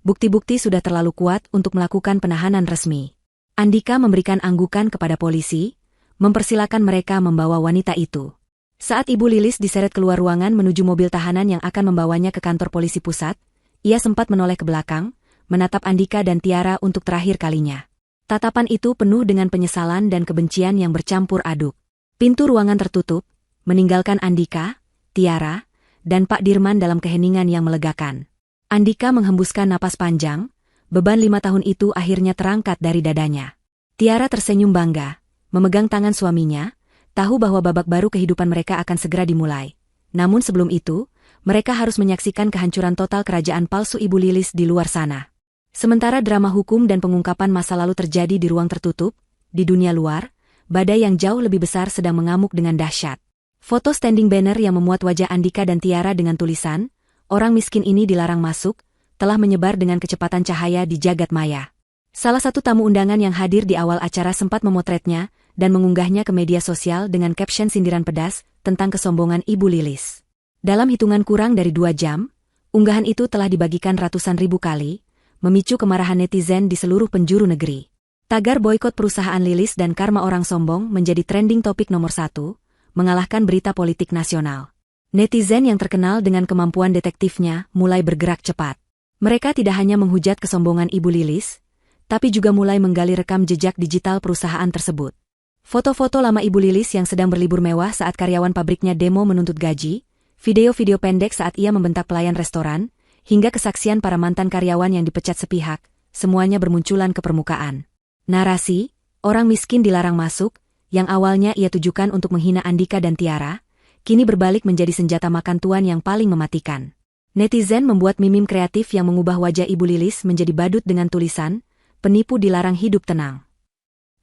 bukti-bukti sudah terlalu kuat untuk melakukan penahanan resmi. Andika memberikan anggukan kepada polisi, mempersilakan mereka membawa wanita itu. Saat Ibu Lilis diseret keluar ruangan menuju mobil tahanan yang akan membawanya ke kantor polisi pusat, ia sempat menoleh ke belakang, menatap Andika dan Tiara untuk terakhir kalinya. Tatapan itu penuh dengan penyesalan dan kebencian yang bercampur aduk. Pintu ruangan tertutup, meninggalkan Andika, Tiara, dan Pak Dirman dalam keheningan yang melegakan. Andika menghembuskan napas panjang, beban 5 tahun itu akhirnya terangkat dari dadanya. Tiara tersenyum bangga, memegang tangan suaminya, tahu bahwa babak baru kehidupan mereka akan segera dimulai. Namun sebelum itu, mereka harus menyaksikan kehancuran total kerajaan palsu Ibu Lilis di luar sana. Sementara drama hukum dan pengungkapan masa lalu terjadi di ruang tertutup, di dunia luar, badai yang jauh lebih besar sedang mengamuk dengan dahsyat. Foto standing banner yang memuat wajah Andika dan Tiara dengan tulisan, "Orang miskin ini dilarang masuk," telah menyebar dengan kecepatan cahaya di jagat maya. Salah satu tamu undangan yang hadir di awal acara sempat memotretnya dan mengunggahnya ke media sosial dengan caption sindiran pedas tentang kesombongan Ibu Lilis. Dalam hitungan kurang dari 2 jam, unggahan itu telah dibagikan ratusan ribu kali, memicu kemarahan netizen di seluruh penjuru negeri. Tagar boikot perusahaan Lilis dan karma orang sombong menjadi trending topik nomor 1, mengalahkan berita politik nasional. Netizen yang terkenal dengan kemampuan detektifnya mulai bergerak cepat. Mereka tidak hanya menghujat kesombongan Ibu Lilis, tapi juga mulai menggali rekam jejak digital perusahaan tersebut. Foto-foto lama Ibu Lilis yang sedang berlibur mewah saat karyawan pabriknya demo menuntut gaji, video-video pendek saat ia membentak pelayan restoran, hingga kesaksian para mantan karyawan yang dipecat sepihak, semuanya bermunculan ke permukaan. Narasi, orang miskin dilarang masuk, yang awalnya ia tujukan untuk menghina Andika dan Tiara, kini berbalik menjadi senjata makan tuan yang paling mematikan. Netizen membuat meme kreatif yang mengubah wajah Ibu Lilis menjadi badut dengan tulisan, "Penipu dilarang hidup tenang."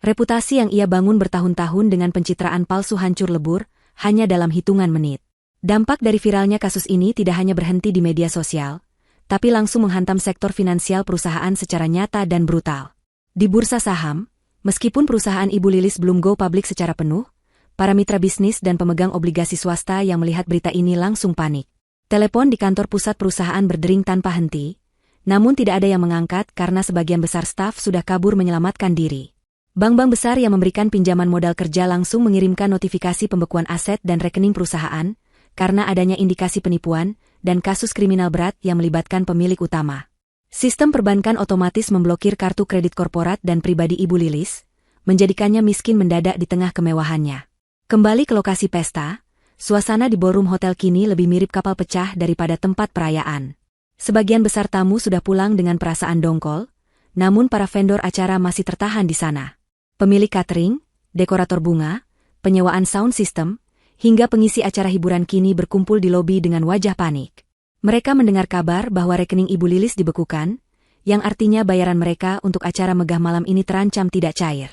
Reputasi yang ia bangun bertahun-tahun dengan pencitraan palsu hancur lebur, hanya dalam hitungan menit. Dampak dari viralnya kasus ini tidak hanya berhenti di media sosial, tapi langsung menghantam sektor finansial perusahaan secara nyata dan brutal. Di bursa saham, meskipun perusahaan Ibu Lilis belum go public secara penuh, para mitra bisnis dan pemegang obligasi swasta yang melihat berita ini langsung panik. Telepon di kantor pusat perusahaan berdering tanpa henti, Namun tidak ada yang mengangkat karena sebagian besar staf sudah kabur menyelamatkan diri. Bank-bank besar yang memberikan pinjaman modal kerja langsung mengirimkan notifikasi pembekuan aset dan rekening perusahaan, karena adanya indikasi penipuan dan kasus kriminal berat yang melibatkan pemilik utama. Sistem perbankan otomatis memblokir kartu kredit korporat dan pribadi Ibu Lilis, menjadikannya miskin mendadak di tengah kemewahannya. Kembali ke lokasi pesta, suasana di ballroom hotel kini lebih mirip kapal pecah daripada tempat perayaan. Sebagian besar tamu sudah pulang dengan perasaan dongkol, namun para vendor acara masih tertahan di sana. Pemilik catering, dekorator bunga, penyewaan sound system, hingga pengisi acara hiburan kini berkumpul di lobi dengan wajah panik. Mereka mendengar kabar bahwa rekening Ibu Lilis dibekukan, yang artinya bayaran mereka untuk acara megah malam ini terancam tidak cair.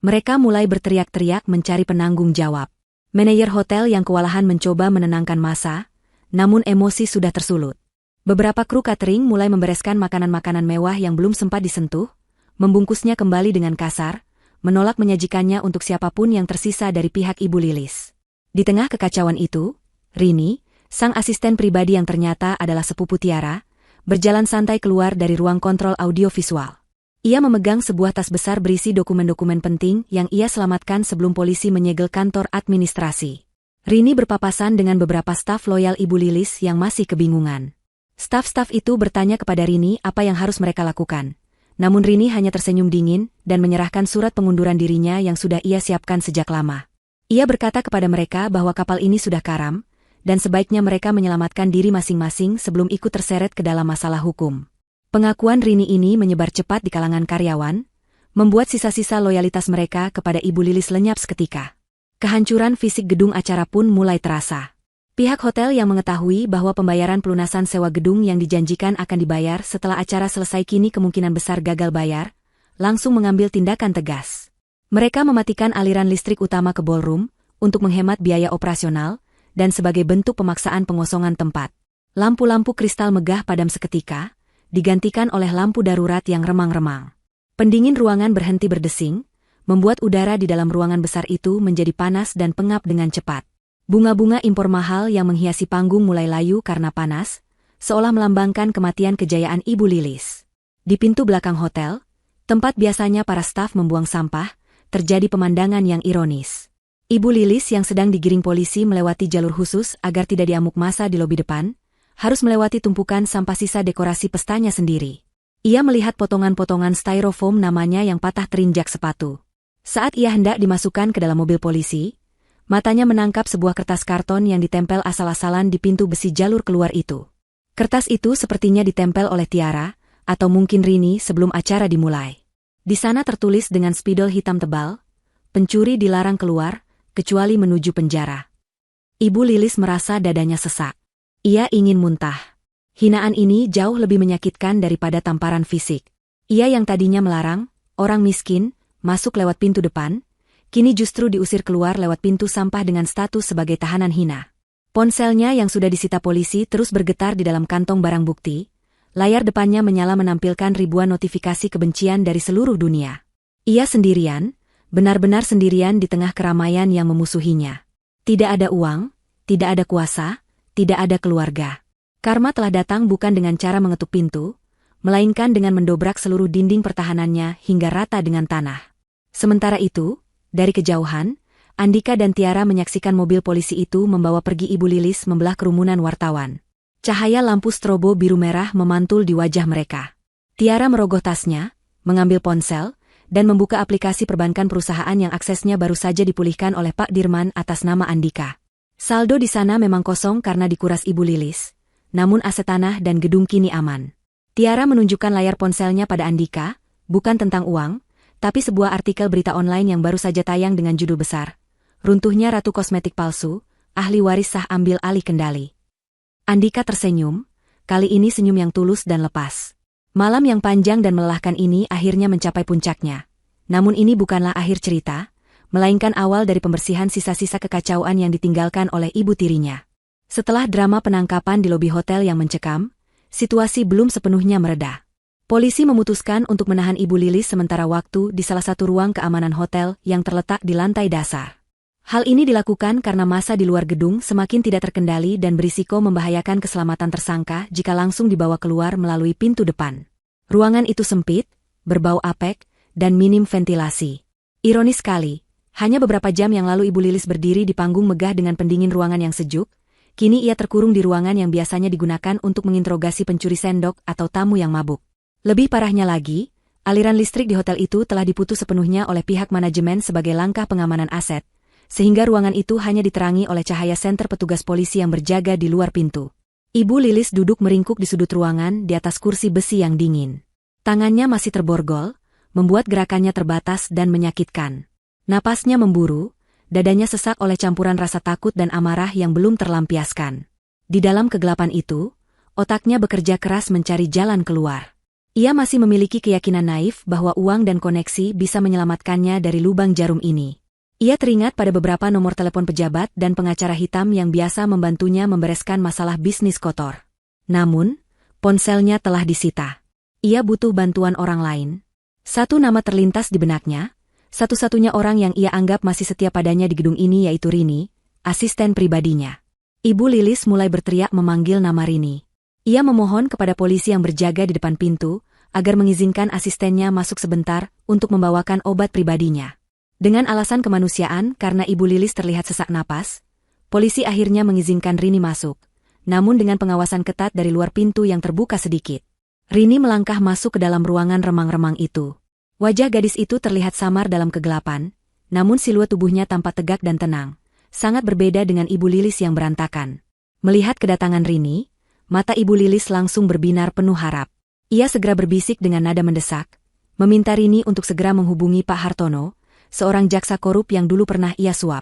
Mereka mulai berteriak-teriak mencari penanggung jawab. Manajer hotel yang kewalahan mencoba menenangkan massa, namun emosi sudah tersulut. Beberapa kru catering mulai membereskan makanan-makanan mewah yang belum sempat disentuh, membungkusnya kembali dengan kasar, menolak menyajikannya untuk siapapun yang tersisa dari pihak Ibu Lilis. Di tengah kekacauan itu, Rini, sang asisten pribadi yang ternyata adalah sepupu Tiara, berjalan santai keluar dari ruang kontrol audio-visual. Ia memegang sebuah tas besar berisi dokumen-dokumen penting yang ia selamatkan sebelum polisi menyegel kantor administrasi. Rini berpapasan dengan beberapa staf loyal Ibu Lilis yang masih kebingungan. Staf-staf itu bertanya kepada Rini apa yang harus mereka lakukan. Namun Rini hanya tersenyum dingin dan menyerahkan surat pengunduran dirinya yang sudah ia siapkan sejak lama. Ia berkata kepada mereka bahwa kapal ini sudah karam, dan sebaiknya mereka menyelamatkan diri masing-masing sebelum ikut terseret ke dalam masalah hukum. Pengakuan Rini ini menyebar cepat di kalangan karyawan, membuat sisa-sisa loyalitas mereka kepada Ibu Lilis lenyap seketika. Kehancuran fisik gedung acara pun mulai terasa. Pihak hotel yang mengetahui bahwa pembayaran pelunasan sewa gedung yang dijanjikan akan dibayar setelah acara selesai kini kemungkinan besar gagal bayar, langsung mengambil tindakan tegas. Mereka mematikan aliran listrik utama ke ballroom untuk menghemat biaya operasional dan sebagai bentuk pemaksaan pengosongan tempat. Lampu-lampu kristal megah padam seketika, digantikan oleh lampu darurat yang remang-remang. Pendingin ruangan berhenti berdesing, membuat udara di dalam ruangan besar itu menjadi panas dan pengap dengan cepat. Bunga-bunga impor mahal yang menghiasi panggung mulai layu karena panas, seolah melambangkan kematian kejayaan Ibu Lilis. Di pintu belakang hotel, tempat biasanya para staf membuang sampah, terjadi pemandangan yang ironis. Ibu Lilis yang sedang digiring polisi melewati jalur khusus agar tidak diamuk massa di lobi depan, harus melewati tumpukan sampah sisa dekorasi pestanya sendiri. Ia melihat potongan-potongan styrofoam namanya yang patah terinjak sepatu. Saat ia hendak dimasukkan ke dalam mobil polisi, matanya menangkap sebuah kertas karton yang ditempel asal-asalan di pintu besi jalur keluar itu. Kertas itu sepertinya ditempel oleh Tiara, atau mungkin Rini sebelum acara dimulai. Di sana tertulis dengan spidol hitam tebal, pencuri dilarang keluar, kecuali menuju penjara. Ibu Lilis merasa dadanya sesak. Ia ingin muntah. Hinaan ini jauh lebih menyakitkan daripada tamparan fisik. Ia yang tadinya melarang orang miskin masuk lewat pintu depan, kini justru diusir keluar lewat pintu sampah dengan status sebagai tahanan hina. Ponselnya yang sudah disita polisi terus bergetar di dalam kantong barang bukti, layar depannya menyala menampilkan ribuan notifikasi kebencian dari seluruh dunia. Ia sendirian, benar-benar sendirian di tengah keramaian yang memusuhinya. Tidak ada uang, tidak ada kuasa, tidak ada keluarga. Karma telah datang bukan dengan cara mengetuk pintu, melainkan dengan mendobrak seluruh dinding pertahanannya hingga rata dengan tanah. Sementara itu, dari kejauhan, Andika dan Tiara menyaksikan mobil polisi itu membawa pergi Ibu Lilis membelah kerumunan wartawan. Cahaya lampu strobo biru merah memantul di wajah mereka. Tiara merogoh tasnya, mengambil ponsel, dan membuka aplikasi perbankan perusahaan yang aksesnya baru saja dipulihkan oleh Pak Dirman atas nama Andika. Saldo di sana memang kosong karena dikuras Ibu Lilis, namun aset tanah dan gedung kini aman. Tiara menunjukkan layar ponselnya pada Andika, bukan tentang uang, tapi sebuah artikel berita online yang baru saja tayang dengan judul besar, "Runtuhnya Ratu Kosmetik Palsu, Ahli Waris Sah Ambil Alih Kendali." Andika tersenyum, kali ini senyum yang tulus dan lepas. Malam yang panjang dan melelahkan ini akhirnya mencapai puncaknya. Namun ini bukanlah akhir cerita, melainkan awal dari pembersihan sisa-sisa kekacauan yang ditinggalkan oleh ibu tirinya. Setelah drama penangkapan di lobi hotel yang mencekam, situasi belum sepenuhnya mereda. Polisi memutuskan untuk menahan Ibu Lilis sementara waktu di salah satu ruang keamanan hotel yang terletak di lantai dasar. Hal ini dilakukan karena massa di luar gedung semakin tidak terkendali dan berisiko membahayakan keselamatan tersangka jika langsung dibawa keluar melalui pintu depan. Ruangan itu sempit, berbau apek, dan minim ventilasi. Ironis sekali, hanya beberapa jam yang lalu Ibu Lilis berdiri di panggung megah dengan pendingin ruangan yang sejuk, kini ia terkurung di ruangan yang biasanya digunakan untuk menginterogasi pencuri sendok atau tamu yang mabuk. Lebih parahnya lagi, aliran listrik di hotel itu telah diputus sepenuhnya oleh pihak manajemen sebagai langkah pengamanan aset, sehingga ruangan itu hanya diterangi oleh cahaya senter petugas polisi yang berjaga di luar pintu. Ibu Lilis duduk meringkuk di sudut ruangan di atas kursi besi yang dingin. Tangannya masih terborgol, membuat gerakannya terbatas dan menyakitkan. Napasnya memburu, dadanya sesak oleh campuran rasa takut dan amarah yang belum terlampiaskan. Di dalam kegelapan itu, otaknya bekerja keras mencari jalan keluar. Ia masih memiliki keyakinan naif bahwa uang dan koneksi bisa menyelamatkannya dari lubang jarum ini. Ia teringat pada beberapa nomor telepon pejabat dan pengacara hitam yang biasa membantunya membereskan masalah bisnis kotor. Namun, ponselnya telah disita. Ia butuh bantuan orang lain. Satu nama terlintas di benaknya, satu-satunya orang yang ia anggap masih setia padanya di gedung ini yaitu Rini, asisten pribadinya. Ibu Lilis mulai berteriak memanggil nama Rini. Ia memohon kepada polisi yang berjaga di depan pintu, agar mengizinkan asistennya masuk sebentar untuk membawakan obat pribadinya. Dengan alasan kemanusiaan karena Ibu Lilis terlihat sesak napas, polisi akhirnya mengizinkan Rini masuk, namun dengan pengawasan ketat dari luar pintu yang terbuka sedikit. Rini melangkah masuk ke dalam ruangan remang-remang itu. Wajah gadis itu terlihat samar dalam kegelapan, namun siluet tubuhnya tampak tegak dan tenang, sangat berbeda dengan Ibu Lilis yang berantakan. Melihat kedatangan Rini, mata Ibu Lilis langsung berbinar penuh harap. Ia segera berbisik dengan nada mendesak, meminta Rini untuk segera menghubungi Pak Hartono, seorang jaksa korup yang dulu pernah ia suap.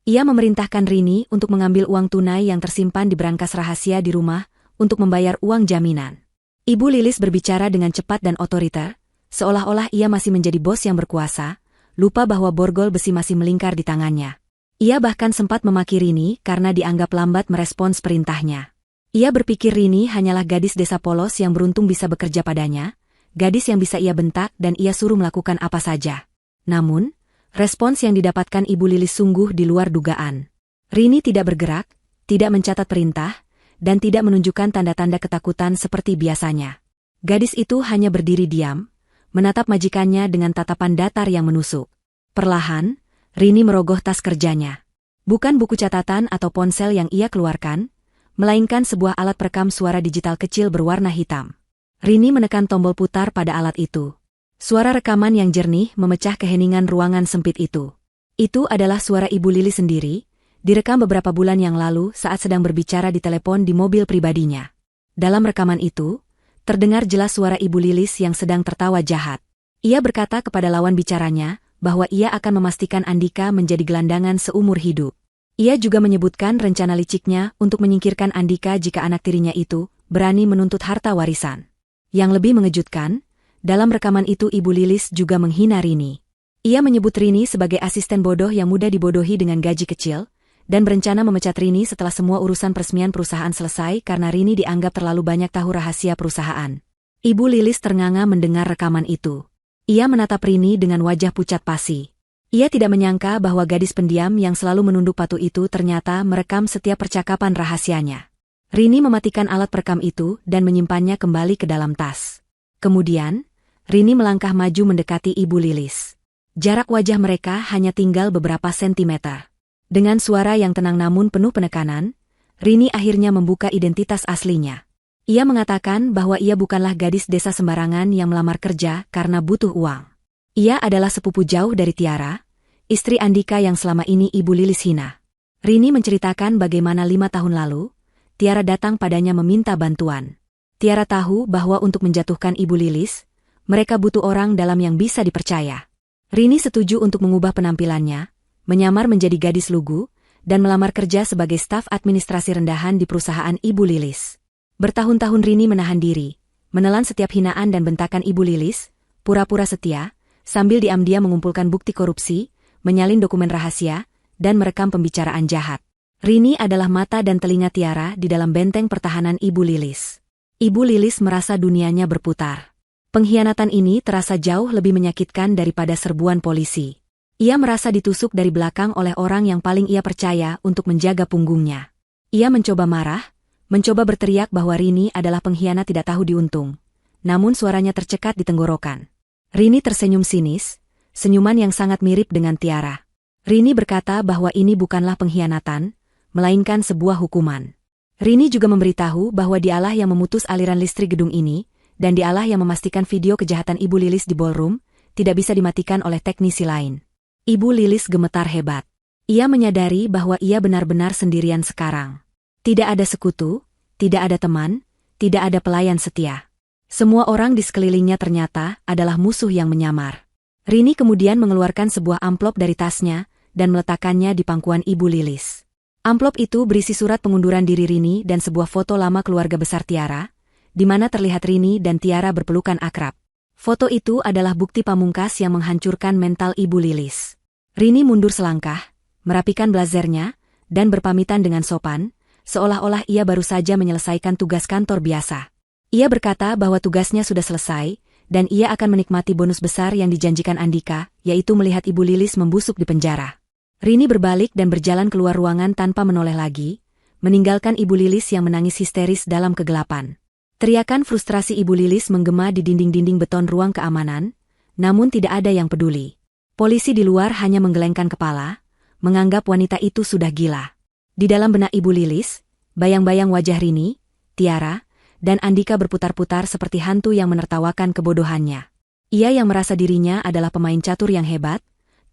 Ia memerintahkan Rini untuk mengambil uang tunai yang tersimpan di brankas rahasia di rumah untuk membayar uang jaminan. Ibu Lilis berbicara dengan cepat dan otoriter, seolah-olah ia masih menjadi bos yang berkuasa, lupa bahwa borgol besi masih melingkar di tangannya. Ia bahkan sempat memaki Rini karena dianggap lambat merespons perintahnya. Ia berpikir Rini hanyalah gadis desa polos yang beruntung bisa bekerja padanya, gadis yang bisa ia bentak dan ia suruh melakukan apa saja. Namun, respons yang didapatkan Ibu Lilis sungguh di luar dugaan. Rini tidak bergerak, tidak mencatat perintah, dan tidak menunjukkan tanda-tanda ketakutan seperti biasanya. Gadis itu hanya berdiri diam, menatap majikannya dengan tatapan datar yang menusuk. Perlahan, Rini merogoh tas kerjanya. Bukan buku catatan atau ponsel yang ia keluarkan, melainkan sebuah alat perekam suara digital kecil berwarna hitam. Rini menekan tombol putar pada alat itu. Suara rekaman yang jernih memecah keheningan ruangan sempit itu. Itu adalah suara Ibu Lilis sendiri, direkam beberapa bulan yang lalu saat sedang berbicara di telepon di mobil pribadinya. Dalam rekaman itu, terdengar jelas suara Ibu Lilis yang sedang tertawa jahat. Ia berkata kepada lawan bicaranya bahwa ia akan memastikan Andika menjadi gelandangan seumur hidup. Ia juga menyebutkan rencana liciknya untuk menyingkirkan Andika jika anak tirinya itu berani menuntut harta warisan. Yang lebih mengejutkan, dalam rekaman itu Ibu Lilis juga menghina Rini. Ia menyebut Rini sebagai asisten bodoh yang mudah dibodohi dengan gaji kecil, dan berencana memecat Rini setelah semua urusan peresmian perusahaan selesai karena Rini dianggap terlalu banyak tahu rahasia perusahaan. Ibu Lilis ternganga mendengar rekaman itu. Ia menatap Rini dengan wajah pucat pasi. Ia tidak menyangka bahwa gadis pendiam yang selalu menunduk patuh itu ternyata merekam setiap percakapan rahasianya. Rini mematikan alat perekam itu dan menyimpannya kembali ke dalam tas. Kemudian, Rini melangkah maju mendekati Ibu Lilis. Jarak wajah mereka hanya tinggal beberapa sentimeter. Dengan suara yang tenang namun penuh penekanan, Rini akhirnya membuka identitas aslinya. Ia mengatakan bahwa ia bukanlah gadis desa sembarangan yang melamar kerja karena butuh uang. Ia adalah sepupu jauh dari Tiara, istri Andika yang selama ini Ibu Lilis hina. Rini menceritakan bagaimana 5 tahun lalu, Tiara datang padanya meminta bantuan. Tiara tahu bahwa untuk menjatuhkan Ibu Lilis, mereka butuh orang dalam yang bisa dipercaya. Rini setuju untuk mengubah penampilannya, menyamar menjadi gadis lugu, dan melamar kerja sebagai staf administrasi rendahan di perusahaan Ibu Lilis. Bertahun-tahun Rini menahan diri, menelan setiap hinaan dan bentakan Ibu Lilis, pura-pura setia, sambil diam-diam mengumpulkan bukti korupsi, menyalin dokumen rahasia, dan merekam pembicaraan jahat. Rini adalah mata dan telinga Tiara di dalam benteng pertahanan Ibu Lilis. Ibu Lilis merasa dunianya berputar. Pengkhianatan ini terasa jauh lebih menyakitkan daripada serbuan polisi. Ia merasa ditusuk dari belakang oleh orang yang paling ia percaya untuk menjaga punggungnya. Ia mencoba marah, mencoba berteriak bahwa Rini adalah pengkhianat tidak tahu diuntung. Namun suaranya tercekat di tenggorokan. Rini tersenyum sinis, senyuman yang sangat mirip dengan Tiara. Rini berkata bahwa ini bukanlah pengkhianatan, melainkan sebuah hukuman. Rini juga memberitahu bahwa dialah yang memutus aliran listrik gedung ini, dan dialah yang memastikan video kejahatan Ibu Lilis di ballroom tidak bisa dimatikan oleh teknisi lain. Ibu Lilis gemetar hebat. Ia menyadari bahwa ia benar-benar sendirian sekarang. Tidak ada sekutu, tidak ada teman, tidak ada pelayan setia. Semua orang di sekelilingnya ternyata adalah musuh yang menyamar. Rini kemudian mengeluarkan sebuah amplop dari tasnya dan meletakkannya di pangkuan Ibu Lilis. Amplop itu berisi surat pengunduran diri Rini dan sebuah foto lama keluarga besar Tiara, di mana terlihat Rini dan Tiara berpelukan akrab. Foto itu adalah bukti pamungkas yang menghancurkan mental Ibu Lilis. Rini mundur selangkah, merapikan blazernya, dan berpamitan dengan sopan, seolah-olah ia baru saja menyelesaikan tugas kantor biasa. Ia berkata bahwa tugasnya sudah selesai, dan ia akan menikmati bonus besar yang dijanjikan Andika, yaitu melihat Ibu Lilis membusuk di penjara. Rini berbalik dan berjalan keluar ruangan tanpa menoleh lagi, meninggalkan Ibu Lilis yang menangis histeris dalam kegelapan. Teriakan frustrasi Ibu Lilis menggema di dinding-dinding beton ruang keamanan, namun tidak ada yang peduli. Polisi di luar hanya menggelengkan kepala, menganggap wanita itu sudah gila. Di dalam benak Ibu Lilis, bayang-bayang wajah Rini, Tiara, dan Andika berputar-putar seperti hantu yang menertawakan kebodohannya. Ia yang merasa dirinya adalah pemain catur yang hebat,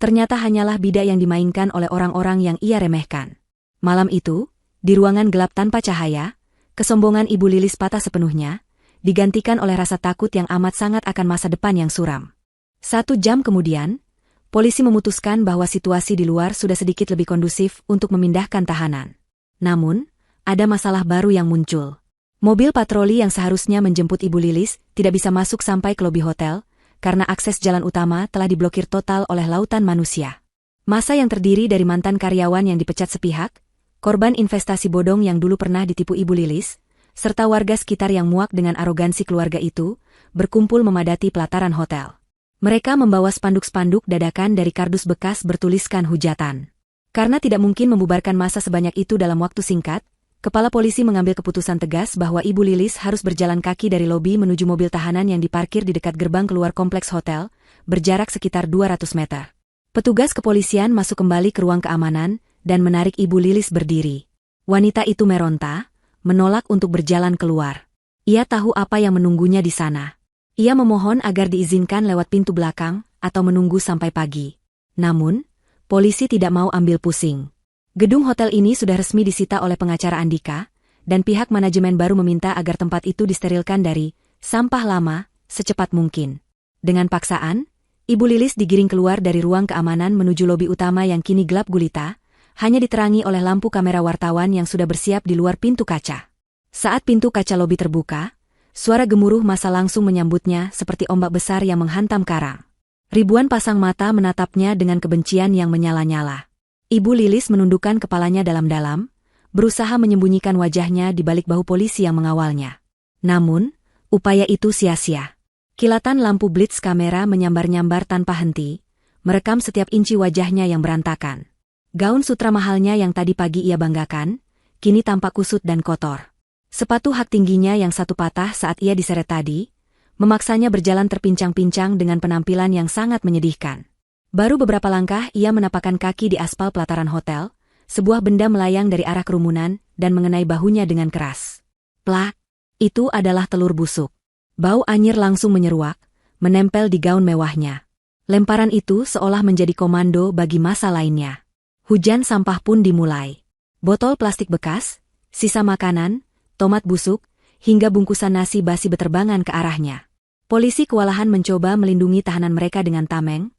ternyata hanyalah bidak yang dimainkan oleh orang-orang yang ia remehkan. Malam itu, di ruangan gelap tanpa cahaya, kesombongan Ibu Lilis patah sepenuhnya, digantikan oleh rasa takut yang amat sangat akan masa depan yang suram. 1 jam kemudian, polisi memutuskan bahwa situasi di luar sudah sedikit lebih kondusif untuk memindahkan tahanan. Namun, ada masalah baru yang muncul. Mobil patroli yang seharusnya menjemput Ibu Lilis tidak bisa masuk sampai ke lobi hotel, karena akses jalan utama telah diblokir total oleh lautan manusia. Massa yang terdiri dari mantan karyawan yang dipecat sepihak, korban investasi bodong yang dulu pernah ditipu Ibu Lilis, serta warga sekitar yang muak dengan arogansi keluarga itu, berkumpul memadati pelataran hotel. Mereka membawa spanduk-spanduk dadakan dari kardus bekas bertuliskan hujatan. Karena tidak mungkin membubarkan massa sebanyak itu dalam waktu singkat, kepala polisi mengambil keputusan tegas bahwa Ibu Lilis harus berjalan kaki dari lobi menuju mobil tahanan yang diparkir di dekat gerbang keluar kompleks hotel, berjarak sekitar 200 meter. Petugas kepolisian masuk kembali ke ruang keamanan dan menarik Ibu Lilis berdiri. Wanita itu meronta, menolak untuk berjalan keluar. Ia tahu apa yang menunggunya di sana. Ia memohon agar diizinkan lewat pintu belakang atau menunggu sampai pagi. Namun, polisi tidak mau ambil pusing. Gedung hotel ini sudah resmi disita oleh pengacara Andika, dan pihak manajemen baru meminta agar tempat itu disterilkan dari sampah lama secepat mungkin. Dengan paksaan, Ibu Lilis digiring keluar dari ruang keamanan menuju lobi utama yang kini gelap gulita, hanya diterangi oleh lampu kamera wartawan yang sudah bersiap di luar pintu kaca. Saat pintu kaca lobi terbuka, suara gemuruh massa langsung menyambutnya seperti ombak besar yang menghantam karang. Ribuan pasang mata menatapnya dengan kebencian yang menyala-nyala. Ibu Lilis menundukkan kepalanya dalam-dalam, berusaha menyembunyikan wajahnya di balik bahu polisi yang mengawalnya. Namun, upaya itu sia-sia. Kilatan lampu blitz kamera menyambar-nyambar tanpa henti, merekam setiap inci wajahnya yang berantakan. Gaun sutra mahalnya yang tadi pagi ia banggakan, kini tampak kusut dan kotor. Sepatu hak tingginya yang satu patah saat ia diseret tadi, memaksanya berjalan terpincang-pincang dengan penampilan yang sangat menyedihkan. Baru beberapa langkah ia menapakkan kaki di aspal pelataran hotel, sebuah benda melayang dari arah kerumunan dan mengenai bahunya dengan keras. Plak! Itu adalah telur busuk. Bau anyir langsung menyeruak, menempel di gaun mewahnya. Lemparan itu seolah menjadi komando bagi massa lainnya. Hujan sampah pun dimulai. Botol plastik bekas, sisa makanan, tomat busuk, hingga bungkusan nasi basi beterbangan ke arahnya. Polisi kewalahan mencoba melindungi tahanan mereka dengan tameng,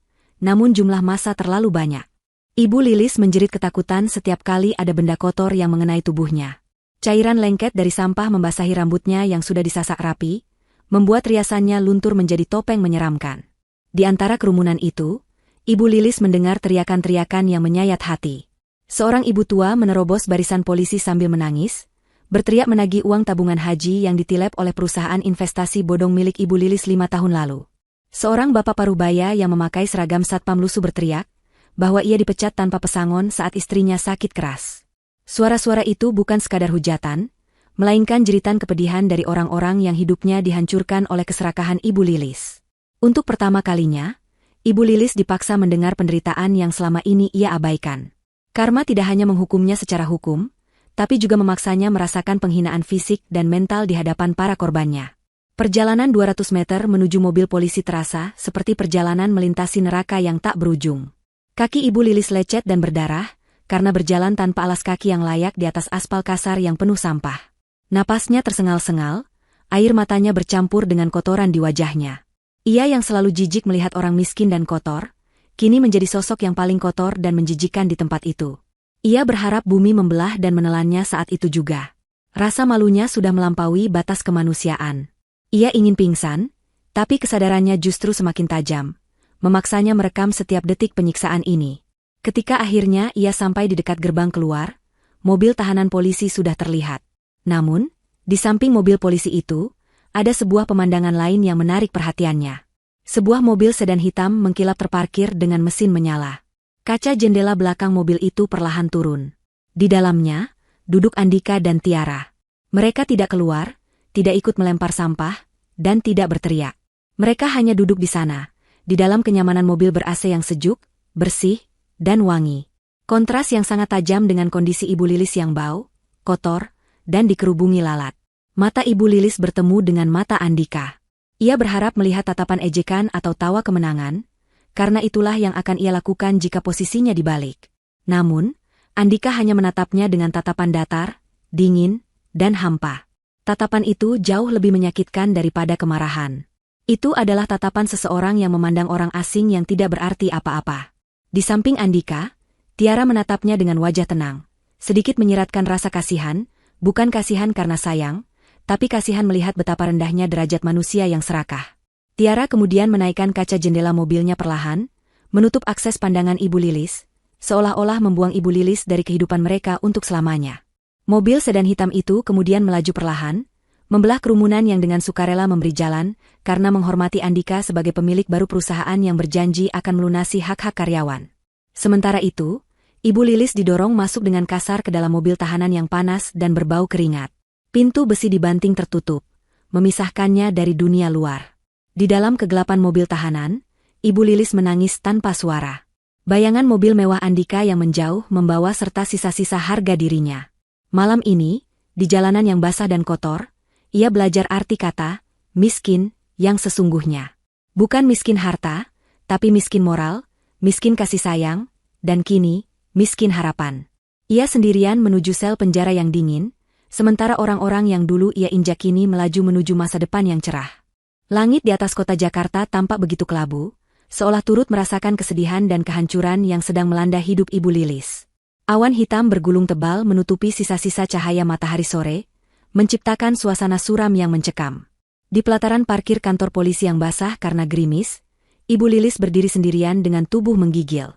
namun jumlah massa terlalu banyak. Ibu Lilis menjerit ketakutan setiap kali ada benda kotor yang mengenai tubuhnya. Cairan lengket dari sampah membasahi rambutnya yang sudah disasak rapi, membuat riasannya luntur menjadi topeng menyeramkan. Di antara kerumunan itu, Ibu Lilis mendengar teriakan-teriakan yang menyayat hati. Seorang ibu tua menerobos barisan polisi sambil menangis, berteriak menagih uang tabungan haji yang ditilep oleh perusahaan investasi bodong milik Ibu Lilis 5 tahun lalu. Seorang bapak parubaya yang memakai seragam satpam lusuh berteriak, bahwa ia dipecat tanpa pesangon saat istrinya sakit keras. Suara-suara itu bukan sekadar hujatan, melainkan jeritan kepedihan dari orang-orang yang hidupnya dihancurkan oleh keserakahan Ibu Lilis. Untuk pertama kalinya, Ibu Lilis dipaksa mendengar penderitaan yang selama ini ia abaikan. Karma tidak hanya menghukumnya secara hukum, tapi juga memaksanya merasakan penghinaan fisik dan mental di hadapan para korbannya. Perjalanan 200 meter menuju mobil polisi terasa seperti perjalanan melintasi neraka yang tak berujung. Kaki Ibu Lilis lecet dan berdarah, karena berjalan tanpa alas kaki yang layak di atas aspal kasar yang penuh sampah. Napasnya tersengal-sengal, air matanya bercampur dengan kotoran di wajahnya. Ia yang selalu jijik melihat orang miskin dan kotor, kini menjadi sosok yang paling kotor dan menjijikkan di tempat itu. Ia berharap bumi membelah dan menelannya saat itu juga. Rasa malunya sudah melampaui batas kemanusiaan. Ia ingin pingsan, tapi kesadarannya justru semakin tajam, memaksanya merekam setiap detik penyiksaan ini. Ketika akhirnya ia sampai di dekat gerbang keluar, mobil tahanan polisi sudah terlihat. Namun, di samping mobil polisi itu, ada sebuah pemandangan lain yang menarik perhatiannya. Sebuah mobil sedan hitam mengkilap terparkir dengan mesin menyala. Kaca jendela belakang mobil itu perlahan turun. Di dalamnya, duduk Andika dan Tiara. Mereka tidak keluar, tidak ikut melempar sampah, dan tidak berteriak. Mereka hanya duduk di sana, di dalam kenyamanan mobil ber-AC yang sejuk, bersih, dan wangi. Kontras yang sangat tajam dengan kondisi Ibu Lilis yang bau, kotor, dan dikerubungi lalat. Mata Ibu Lilis bertemu dengan mata Andika. Ia berharap melihat tatapan ejekan atau tawa kemenangan, karena itulah yang akan ia lakukan jika posisinya dibalik. Namun, Andika hanya menatapnya dengan tatapan datar, dingin, dan hampa. Tatapan itu jauh lebih menyakitkan daripada kemarahan. Itu adalah tatapan seseorang yang memandang orang asing yang tidak berarti apa-apa. Di samping Andika, Tiara menatapnya dengan wajah tenang, sedikit menyiratkan rasa kasihan, bukan kasihan karena sayang, tapi kasihan melihat betapa rendahnya derajat manusia yang serakah. Tiara kemudian menaikkan kaca jendela mobilnya perlahan, menutup akses pandangan Ibu Lilis, seolah-olah membuang Ibu Lilis dari kehidupan mereka untuk selamanya. Mobil sedan hitam itu kemudian melaju perlahan, membelah kerumunan yang dengan sukarela memberi jalan, karena menghormati Andika sebagai pemilik baru perusahaan yang berjanji akan melunasi hak-hak karyawan. Sementara itu, Ibu Lilis didorong masuk dengan kasar ke dalam mobil tahanan yang panas dan berbau keringat. Pintu besi dibanting tertutup, memisahkannya dari dunia luar. Di dalam kegelapan mobil tahanan, Ibu Lilis menangis tanpa suara. Bayangan mobil mewah Andika yang menjauh membawa serta sisa-sisa harga dirinya. Malam ini, di jalanan yang basah dan kotor, ia belajar arti kata, miskin, yang sesungguhnya. Bukan miskin harta, tapi miskin moral, miskin kasih sayang, dan kini, miskin harapan. Ia sendirian menuju sel penjara yang dingin, sementara orang-orang yang dulu ia injak kini melaju menuju masa depan yang cerah. Langit di atas kota Jakarta tampak begitu kelabu, seolah turut merasakan kesedihan dan kehancuran yang sedang melanda hidup Ibu Lilis. Awan hitam bergulung tebal menutupi sisa-sisa cahaya matahari sore, menciptakan suasana suram yang mencekam. Di pelataran parkir kantor polisi yang basah karena gerimis, Ibu Lilis berdiri sendirian dengan tubuh menggigil.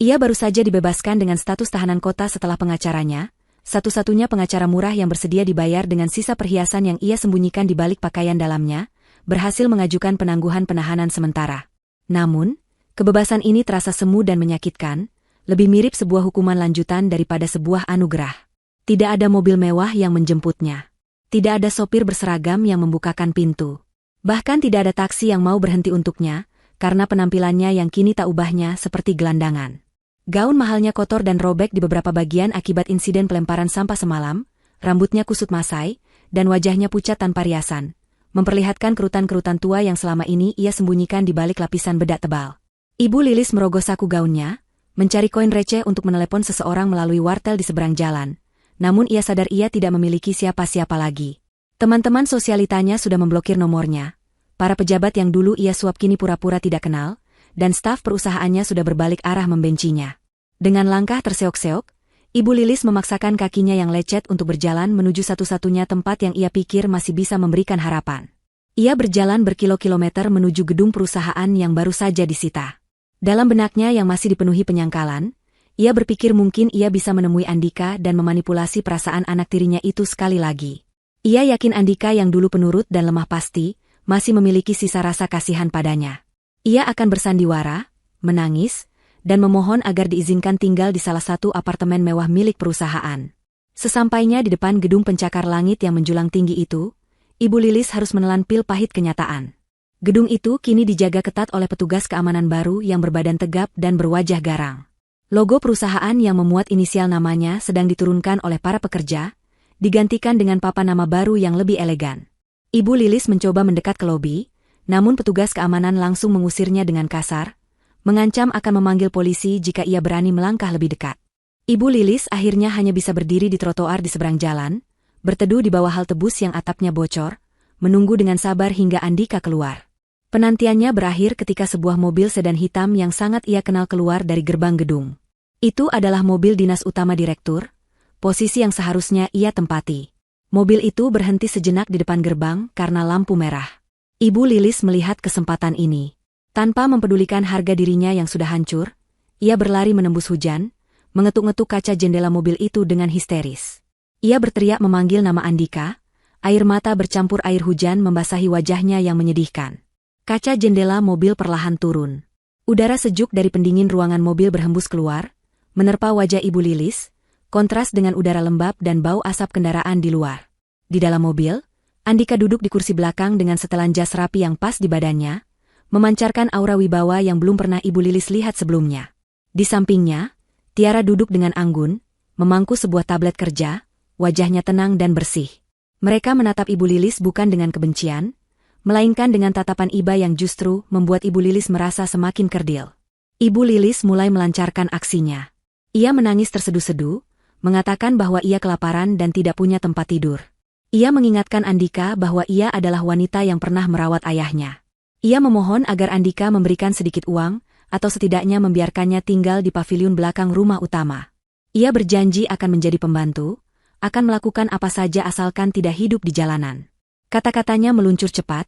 Ia baru saja dibebaskan dengan status tahanan kota setelah pengacaranya, satu-satunya pengacara murah yang bersedia dibayar dengan sisa perhiasan yang ia sembunyikan di balik pakaian dalamnya, berhasil mengajukan penangguhan penahanan sementara. Namun, kebebasan ini terasa semu dan menyakitkan, lebih mirip sebuah hukuman lanjutan daripada sebuah anugerah. Tidak ada mobil mewah yang menjemputnya. Tidak ada sopir berseragam yang membukakan pintu. Bahkan tidak ada taksi yang mau berhenti untuknya, karena penampilannya yang kini tak ubahnya seperti gelandangan. Gaun mahalnya kotor dan robek di beberapa bagian akibat insiden pelemparan sampah semalam, rambutnya kusut masai, dan wajahnya pucat tanpa riasan, memperlihatkan kerutan-kerutan tua yang selama ini ia sembunyikan di balik lapisan bedak tebal. Ibu Lilis merogoh saku gaunnya, mencari koin receh untuk menelepon seseorang melalui wartel di seberang jalan, namun ia sadar ia tidak memiliki siapa-siapa lagi. Teman-teman sosialitanya sudah memblokir nomornya, para pejabat yang dulu ia suap kini pura-pura tidak kenal, dan staf perusahaannya sudah berbalik arah membencinya. Dengan langkah terseok-seok, Ibu Lilis memaksakan kakinya yang lecet untuk berjalan menuju satu-satunya tempat yang ia pikir masih bisa memberikan harapan. Ia berjalan berkilo-kilometer menuju gedung perusahaan yang baru saja disita. Dalam benaknya yang masih dipenuhi penyangkalan, ia berpikir mungkin ia bisa menemui Andika dan memanipulasi perasaan anak tirinya itu sekali lagi. Ia yakin Andika yang dulu penurut dan lemah pasti, masih memiliki sisa rasa kasihan padanya. Ia akan bersandiwara, menangis, dan memohon agar diizinkan tinggal di salah satu apartemen mewah milik perusahaan. Sesampainya di depan gedung pencakar langit yang menjulang tinggi itu, Ibu Lilis harus menelan pil pahit kenyataan. Gedung itu kini dijaga ketat oleh petugas keamanan baru yang berbadan tegap dan berwajah garang. Logo perusahaan yang memuat inisial namanya sedang diturunkan oleh para pekerja, digantikan dengan papan nama baru yang lebih elegan. Ibu Lilis mencoba mendekat ke lobi, namun petugas keamanan langsung mengusirnya dengan kasar, mengancam akan memanggil polisi jika ia berani melangkah lebih dekat. Ibu Lilis akhirnya hanya bisa berdiri di trotoar di seberang jalan, berteduh di bawah halte bus yang atapnya bocor, menunggu dengan sabar hingga Andika keluar. Penantiannya berakhir ketika sebuah mobil sedan hitam yang sangat ia kenal keluar dari gerbang gedung. Itu adalah mobil dinas utama direktur, posisi yang seharusnya ia tempati. Mobil itu berhenti sejenak di depan gerbang karena lampu merah. Ibu Lilis melihat kesempatan ini. Tanpa mempedulikan harga dirinya yang sudah hancur, ia berlari menembus hujan, mengetuk-ngetuk kaca jendela mobil itu dengan histeris. Ia berteriak memanggil nama Andika, air mata bercampur air hujan membasahi wajahnya yang menyedihkan. Kaca jendela mobil perlahan turun. Udara sejuk dari pendingin ruangan mobil berhembus keluar, menerpa wajah Ibu Lilis, kontras dengan udara lembab dan bau asap kendaraan di luar. Di dalam mobil, Andika duduk di kursi belakang dengan setelan jas rapi yang pas di badannya, memancarkan aura wibawa yang belum pernah Ibu Lilis lihat sebelumnya. Di sampingnya, Tiara duduk dengan anggun, memangku sebuah tablet kerja, wajahnya tenang dan bersih. Mereka menatap Ibu Lilis bukan dengan kebencian, melainkan dengan tatapan iba yang justru membuat Ibu Lilis merasa semakin kerdil. Ibu Lilis mulai melancarkan aksinya. Ia menangis terseduh-seduh, mengatakan bahwa ia kelaparan dan tidak punya tempat tidur. Ia mengingatkan Andika bahwa ia adalah wanita yang pernah merawat ayahnya. Ia memohon agar Andika memberikan sedikit uang, atau setidaknya membiarkannya tinggal di paviliun belakang rumah utama. Ia berjanji akan menjadi pembantu, akan melakukan apa saja asalkan tidak hidup di jalanan. Kata-katanya meluncur cepat,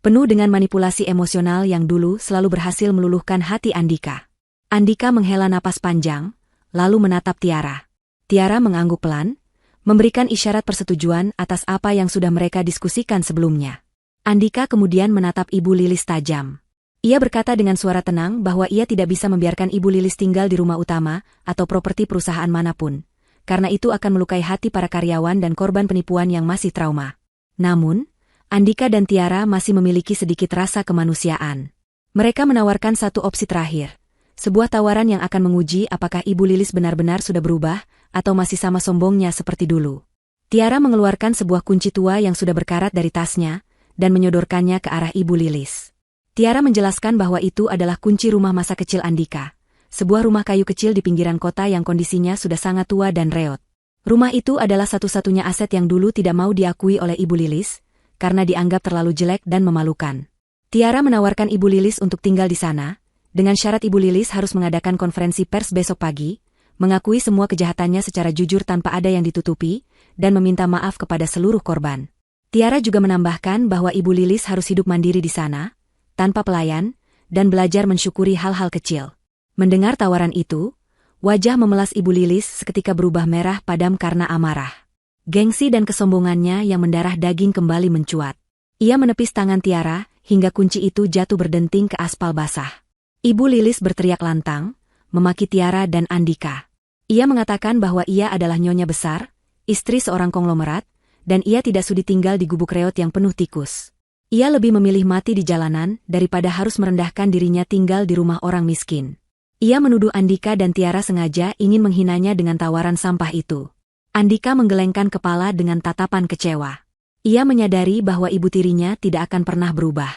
penuh dengan manipulasi emosional yang dulu selalu berhasil meluluhkan hati Andika. Andika menghela napas panjang, lalu menatap Tiara. Tiara mengangguk pelan, memberikan isyarat persetujuan atas apa yang sudah mereka diskusikan sebelumnya. Andika kemudian menatap Ibu Lilis tajam. Ia berkata dengan suara tenang bahwa ia tidak bisa membiarkan Ibu Lilis tinggal di rumah utama atau properti perusahaan manapun, karena itu akan melukai hati para karyawan dan korban penipuan yang masih trauma. Namun, Andika dan Tiara masih memiliki sedikit rasa kemanusiaan. Mereka menawarkan satu opsi terakhir. Sebuah tawaran yang akan menguji apakah Ibu Lilis benar-benar sudah berubah, atau masih sama sombongnya seperti dulu. Tiara mengeluarkan sebuah kunci tua yang sudah berkarat dari tasnya, dan menyodorkannya ke arah Ibu Lilis. Tiara menjelaskan bahwa itu adalah kunci rumah masa kecil Andika. Sebuah rumah kayu kecil di pinggiran kota yang kondisinya sudah sangat tua dan reot. Rumah itu adalah satu-satunya aset yang dulu tidak mau diakui oleh Ibu Lilis, karena dianggap terlalu jelek dan memalukan. Tiara menawarkan Ibu Lilis untuk tinggal di sana, dengan syarat Ibu Lilis harus mengadakan konferensi pers besok pagi, mengakui semua kejahatannya secara jujur tanpa ada yang ditutupi, dan meminta maaf kepada seluruh korban. Tiara juga menambahkan bahwa Ibu Lilis harus hidup mandiri di sana, tanpa pelayan, dan belajar mensyukuri hal-hal kecil. Mendengar tawaran itu, wajah memelas Ibu Lilis seketika berubah merah padam karena amarah. Gengsi dan kesombongannya yang mendarah daging kembali mencuat. Ia menepis tangan Tiara, hingga kunci itu jatuh berdenting ke aspal basah. Ibu Lilis berteriak lantang, memaki Tiara dan Andika. Ia mengatakan bahwa ia adalah nyonya besar, istri seorang konglomerat, dan ia tidak sudi tinggal di gubuk reot yang penuh tikus. Ia lebih memilih mati di jalanan daripada harus merendahkan dirinya tinggal di rumah orang miskin. Ia menuduh Andika dan Tiara sengaja ingin menghinanya dengan tawaran sampah itu. Andika menggelengkan kepala dengan tatapan kecewa. Ia menyadari bahwa ibu tirinya tidak akan pernah berubah.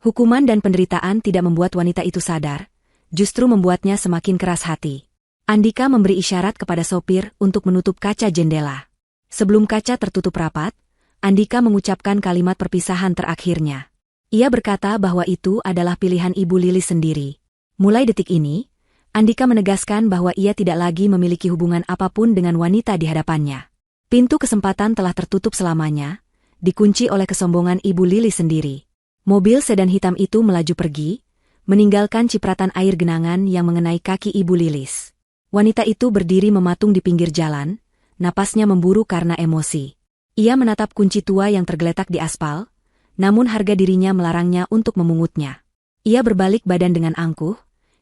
Hukuman dan penderitaan tidak membuat wanita itu sadar, justru membuatnya semakin keras hati. Andika memberi isyarat kepada sopir untuk menutup kaca jendela. Sebelum kaca tertutup rapat, Andika mengucapkan kalimat perpisahan terakhirnya. Ia berkata bahwa itu adalah pilihan Ibu Lilis sendiri. Mulai detik ini, Andika menegaskan bahwa ia tidak lagi memiliki hubungan apapun dengan wanita di hadapannya. Pintu kesempatan telah tertutup selamanya, dikunci oleh kesombongan Ibu Lilis sendiri. Mobil sedan hitam itu melaju pergi, meninggalkan cipratan air genangan yang mengenai kaki Ibu Lilis. Wanita itu berdiri mematung di pinggir jalan, napasnya memburu karena emosi. Ia menatap kunci tua yang tergeletak di aspal, namun harga dirinya melarangnya untuk memungutnya. Ia berbalik badan dengan angkuh,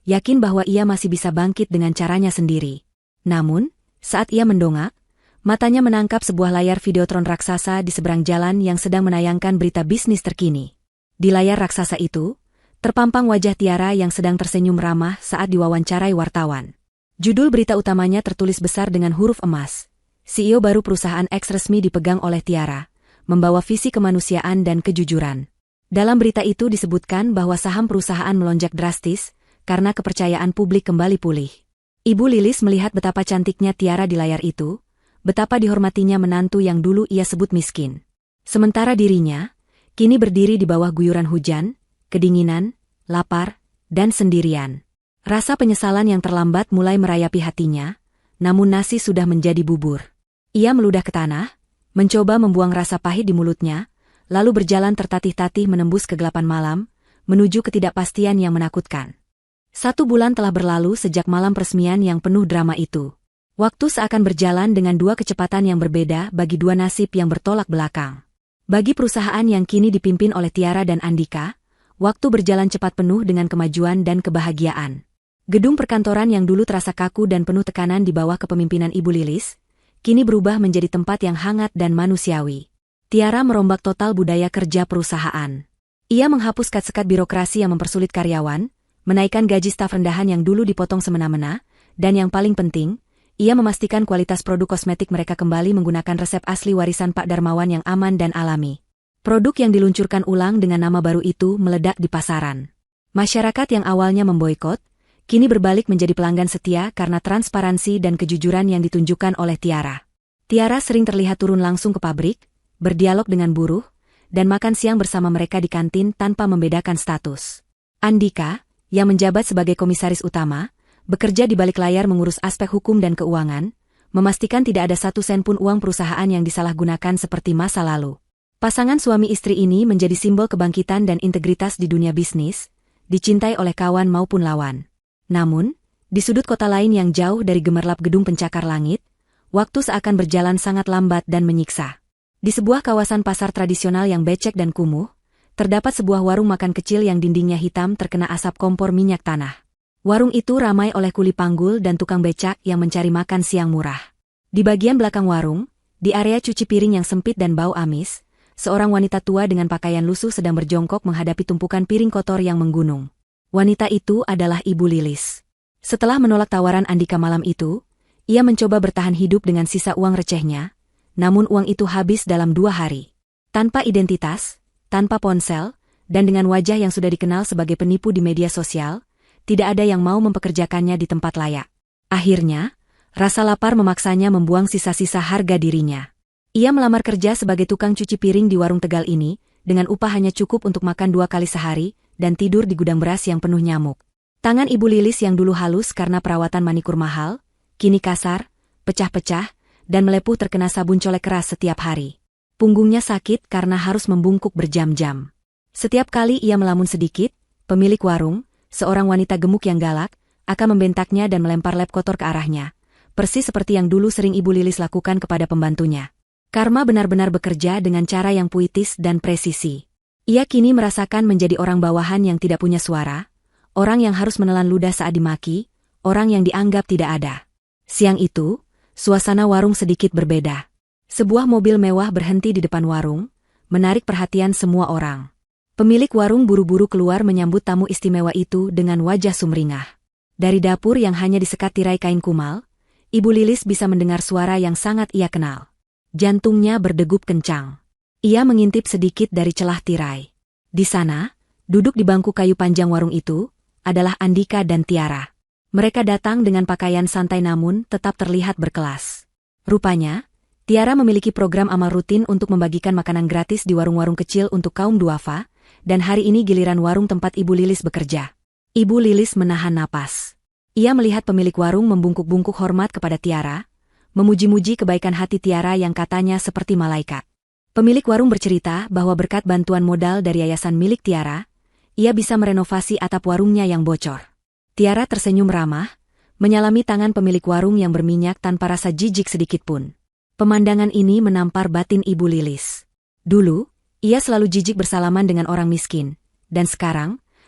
yakin bahwa ia masih bisa bangkit dengan caranya sendiri. Namun, saat ia mendongak, matanya menangkap sebuah layar videotron raksasa di seberang jalan yang sedang menayangkan berita bisnis terkini. Di layar raksasa itu, terpampang wajah Tiara yang sedang tersenyum ramah saat diwawancarai wartawan. Judul berita utamanya tertulis besar dengan huruf emas. CEO baru perusahaan X resmi dipegang oleh Tiara, membawa visi kemanusiaan dan kejujuran. Dalam berita itu disebutkan bahwa saham perusahaan melonjak drastis karena kepercayaan publik kembali pulih. Ibu Lilis melihat betapa cantiknya Tiara di layar itu, betapa dihormatinya menantu yang dulu ia sebut miskin. Sementara dirinya, kini berdiri di bawah guyuran hujan, kedinginan, lapar, dan sendirian. Rasa penyesalan yang terlambat mulai merayapi hatinya, namun nasi sudah menjadi bubur. Ia meludah ke tanah, mencoba membuang rasa pahit di mulutnya, lalu berjalan tertatih-tatih menembus kegelapan malam, menuju ketidakpastian yang menakutkan. 1 bulan telah berlalu sejak malam peresmian yang penuh drama itu. Waktu seakan berjalan dengan 2 kecepatan yang berbeda bagi 2 nasib yang bertolak belakang. Bagi perusahaan yang kini dipimpin oleh Tiara dan Andika, waktu berjalan cepat penuh dengan kemajuan dan kebahagiaan. Gedung perkantoran yang dulu terasa kaku dan penuh tekanan di bawah kepemimpinan Ibu Lilis, kini berubah menjadi tempat yang hangat dan manusiawi. Tiara merombak total budaya kerja perusahaan. Ia menghapus sekat-sekat birokrasi yang mempersulit karyawan, menaikkan gaji staf rendahan yang dulu dipotong semena-mena, dan yang paling penting, ia memastikan kualitas produk kosmetik mereka kembali menggunakan resep asli warisan Pak Darmawan yang aman dan alami. Produk yang diluncurkan ulang dengan nama baru itu meledak di pasaran. Masyarakat yang awalnya memboikot, kini berbalik menjadi pelanggan setia karena transparansi dan kejujuran yang ditunjukkan oleh Tiara. Tiara sering terlihat turun langsung ke pabrik, berdialog dengan buruh, dan makan siang bersama mereka di kantin tanpa membedakan status. Andika, yang menjabat sebagai komisaris utama, bekerja di balik layar mengurus aspek hukum dan keuangan, memastikan tidak ada 1 sen pun uang perusahaan yang disalahgunakan seperti masa lalu. Pasangan suami istri ini menjadi simbol kebangkitan dan integritas di dunia bisnis, dicintai oleh kawan maupun lawan. Namun, di sudut kota lain yang jauh dari gemerlap gedung pencakar langit, waktu seakan berjalan sangat lambat dan menyiksa. Di sebuah kawasan pasar tradisional yang becek dan kumuh, terdapat sebuah warung makan kecil yang dindingnya hitam terkena asap kompor minyak tanah. Warung itu ramai oleh kuli panggul dan tukang becak yang mencari makan siang murah. Di bagian belakang warung, di area cuci piring yang sempit dan bau amis, seorang wanita tua dengan pakaian lusuh sedang berjongkok menghadapi tumpukan piring kotor yang menggunung. Wanita itu adalah Ibu Lilis. Setelah menolak tawaran Andika malam itu, ia mencoba bertahan hidup dengan sisa uang recehnya, namun uang itu habis dalam 2 hari. Tanpa identitas, tanpa ponsel, dan dengan wajah yang sudah dikenal sebagai penipu di media sosial, tidak ada yang mau mempekerjakannya di tempat layak. Akhirnya, rasa lapar memaksanya membuang sisa-sisa harga dirinya. Ia melamar kerja sebagai tukang cuci piring di warung Tegal ini, dengan upah hanya cukup untuk makan 2 kali sehari, dan tidur di gudang beras yang penuh nyamuk. Tangan Ibu Lilis yang dulu halus karena perawatan manikur mahal, kini kasar, pecah-pecah, dan melepuh terkena sabun colek keras setiap hari. Punggungnya sakit karena harus membungkuk berjam-jam. Setiap kali ia melamun sedikit, pemilik warung, seorang wanita gemuk yang galak, akan membentaknya dan melempar lem kotor ke arahnya, persis seperti yang dulu sering Ibu Lilis lakukan kepada pembantunya. Karma benar-benar bekerja dengan cara yang puitis dan presisi. Ia kini merasakan menjadi orang bawahan yang tidak punya suara, orang yang harus menelan ludah saat dimaki, orang yang dianggap tidak ada. Siang itu, suasana warung sedikit berbeda. Sebuah mobil mewah berhenti di depan warung, menarik perhatian semua orang. Pemilik warung buru-buru keluar menyambut tamu istimewa itu dengan wajah sumringah. Dari dapur yang hanya disekat tirai kain kumal, Ibu Lilis bisa mendengar suara yang sangat ia kenal. Jantungnya berdegup kencang. Ia mengintip sedikit dari celah tirai. Di sana, duduk di bangku kayu panjang warung itu, adalah Andika dan Tiara. Mereka datang dengan pakaian santai namun tetap terlihat berkelas. Rupanya, Tiara memiliki program amal rutin untuk membagikan makanan gratis di warung-warung kecil untuk kaum duafa, dan hari ini giliran warung tempat Ibu Lilis bekerja. Ibu Lilis menahan napas. Ia melihat pemilik warung membungkuk-bungkuk hormat kepada Tiara, memuji-muji kebaikan hati Tiara yang katanya seperti malaikat. Pemilik warung bercerita bahwa berkat bantuan modal dari yayasan milik Tiara, ia bisa merenovasi atap warungnya yang bocor. Tiara tersenyum ramah, menyalami tangan pemilik warung yang berminyak tanpa rasa jijik sedikitpun. Pemandangan ini menampar batin Ibu Lilis. Dulu, ia selalu jijik bersalaman dengan orang miskin, dan sekarang,